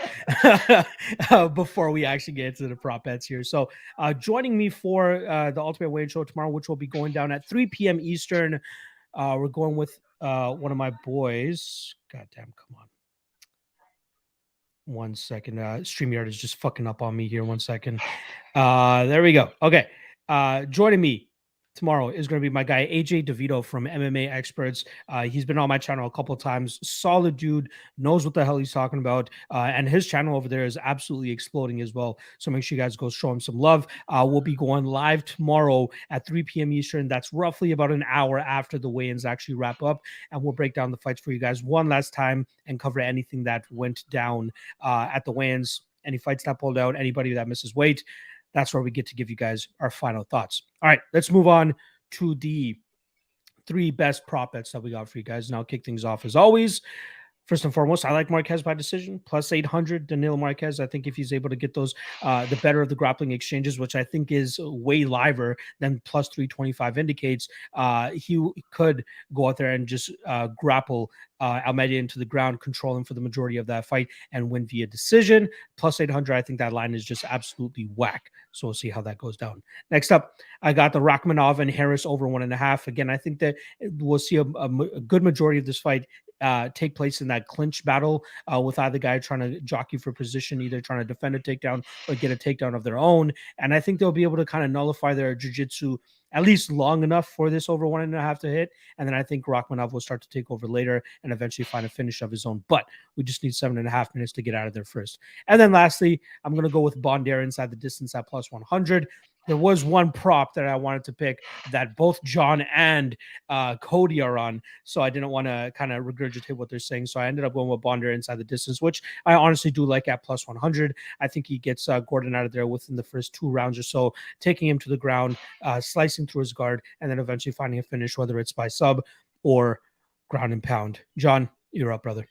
before we actually get into the prop bets here. So joining me for the Ultimate Weigh-In Show tomorrow, which will be going down at 3 p.m. Eastern, we're going with one of my boys. Goddamn, come on. 1 second. StreamYard is just fucking up on me here. 1 second. There we go. Okay. Joining me tomorrow is going to be my guy AJ DeVito from MMA Experts. He's been on my channel a couple of times. Solid dude, knows what the hell he's talking about, and his channel over there is absolutely exploding as well. So make sure you guys go show him some love. We'll be going live tomorrow at 3 p.m. Eastern. That's roughly about an hour after the weigh-ins actually wrap up, and we'll break down the fights for you guys one last time and cover anything that went down at the weigh-ins. Any fights that pulled out, anybody that misses weight. That's where we get to give you guys our final thoughts. All right, let's move on to the 3 best prop bets that we got for you guys. And I'll kick things off as always. First and foremost, I like Marques by decision, plus 800, Danilo Marques. I think if he's able to get those, the better of the grappling exchanges, which I think is way liver than plus 325 indicates, he could go out there and just grapple Almeida into the ground, control him for the majority of that fight, and win via decision. Plus 800, I think that line is just absolutely whack. So we'll see how that goes down. Next up, I got the Rakhmonov and Harris over 1.5. Again, I think that we'll see a good majority of this fight take place in that clinch battle with either guy trying to jockey for position, either trying to defend a takedown or get a takedown of their own. And I think they'll be able to kind of nullify their jiu-jitsu at least long enough for this over 1.5 to hit. And then I think Rakhmonov will start to take over later and eventually find a finish of his own. But we just need 7.5 minutes to get out of there first. And then lastly, I'm going to go with Bondar inside the distance at plus 100. There was one prop that I wanted to pick that both John and Cody are on, so I didn't want to kind of regurgitate what they're saying. So I ended up going with Bondar inside the distance, which I honestly do like at plus 100. I think he gets Gordon out of there within the first 2 rounds or so, taking him to the ground, slicing through his guard, and then eventually finding a finish, whether it's by sub or ground and pound. John, you're up, brother.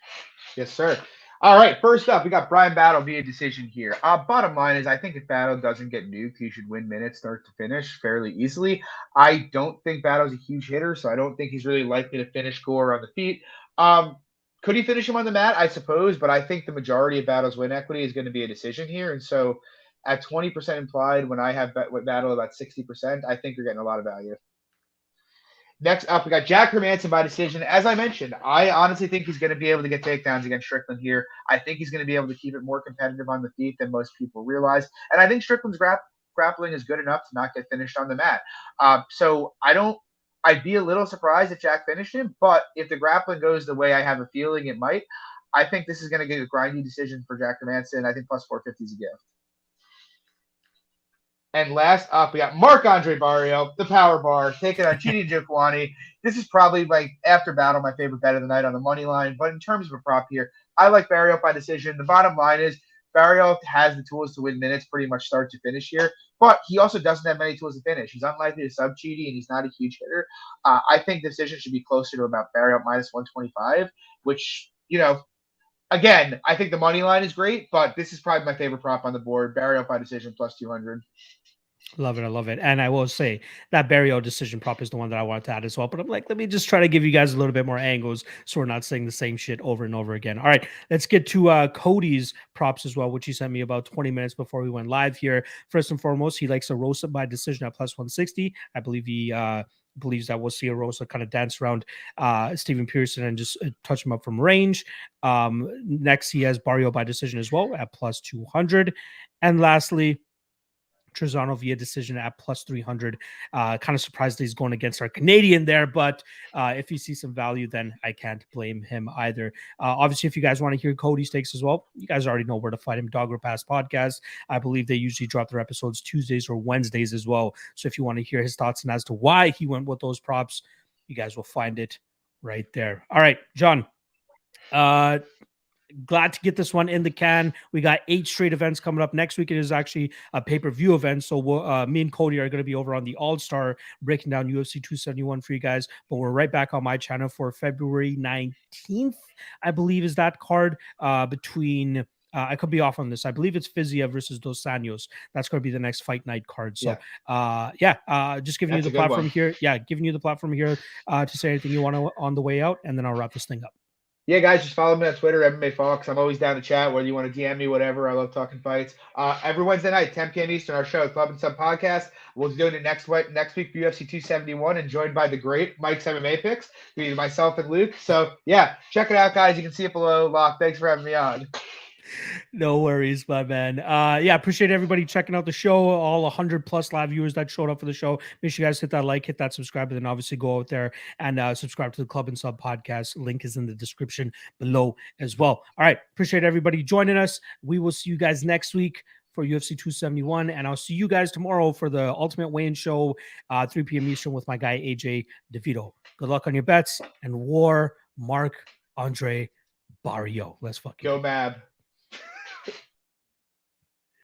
Yes, sir. All right, first up, we got Brian Battle via decision here. Bottom line is I think if Battle doesn't get nuked, he should win minutes start to finish fairly easily. I don't think Battle's a huge hitter, so I don't think he's really likely to finish Gore on the feet. Could he finish him on the mat? I suppose, but I think the majority of Battle's win equity is going to be a decision here. And so at 20% implied, when I have Battle about 60%, I think you're getting a lot of value. Next up, we got Jack Hermansson by decision. As I mentioned, I honestly think he's going to be able to get takedowns against Strickland here. I think he's going to be able to keep it more competitive on the feet than most people realize. And I think Strickland's grappling is good enough to not get finished on the mat. So I'd be a little surprised if Jack finished him, but if the grappling goes the way I have a feeling it might, I think this is going to get a grindy decision for Jack Hermansson. I think plus 450 is a gift. And last up, we got Marc-Andre Barriault, the power bar, taking on Njokuani. This is probably, like, after Battle, my favorite bet of the night on the money line. But in terms of a prop here, I like Barriault by decision. The bottom line is Barriault has the tools to win minutes pretty much start to finish here. But he also doesn't have many tools to finish. He's unlikely to sub-cheaty, and he's not a huge hitter. I think the decision should be closer to about Barriault minus 125, which, again, I think the money line is great, but this is probably my favorite prop on the board. Barriault by decision plus 200. Love it. I love it. And I will say that Barriault decision prop is the one that I wanted to add as well. But I'm like, let me just try to give you guys a little bit more angles so we're not saying the same shit over and over again. All right, let's get to Cody's props as well, which he sent me about 20 minutes before we went live here. First and foremost, he likes Erosa by decision at plus 160. I believe he believes that we'll see Erosa kind of dance around Steven Peterson and just touch him up from range. Next, he has Barriault by decision as well at plus 200. And lastly, Trizano via decision at plus 300. Kind of surprised that he's going against our Canadian there, but if you see some value, then I can't blame him either. Obviously, if you guys want to hear Cody's takes as well, you guys already know where to find him. Dog or Pass Podcast. I believe they usually drop their episodes Tuesdays or Wednesdays as well. So if you want to hear his thoughts and as to why he went with those props, you guys will find it right there. All right, John. Glad to get this one in the can. We got 8 straight events coming up. Next week, it is actually a pay-per-view event. So me and Cody are going to be over on the All-Star breaking down UFC 271 for you guys. But we're right back on my channel for February 19th, I believe is that card between I could be off on this. I believe it's Fizia versus Dos Anjos. That's going to be the next fight night card. So, just giving That's you a the good platform one. here. Yeah, giving you the platform here to say anything you want to on the way out, and then I'll wrap this thing up. Yeah, guys, just follow me on Twitter, MMA Fox. I'm always down to chat, whether you want to DM me, whatever. I love talking fights. Every Wednesday night, 10 p.m. Eastern, our show, Club and Sub Podcast. We'll be doing it next week for UFC 271, and joined by the great Mike's MMA Picks, myself and Luke. So, yeah, check it out, guys. You can see it below. Locke, thanks for having me on. No worries, my man. Appreciate everybody checking out the show. All 100 plus live viewers that showed up for the show. Make sure you guys hit that like, hit that subscribe, and then obviously go out there and subscribe to the Club and Sub podcast. Link is in the description below as well. All right. Appreciate everybody joining us. We will see you guys next week for UFC 271, and I'll see you guys tomorrow for the Ultimate Weigh-In Show, 3 p.m. Eastern with my guy AJ DeVito. Good luck on your bets, and War Marc-Andre Barriault. Let's fucking go, Mab.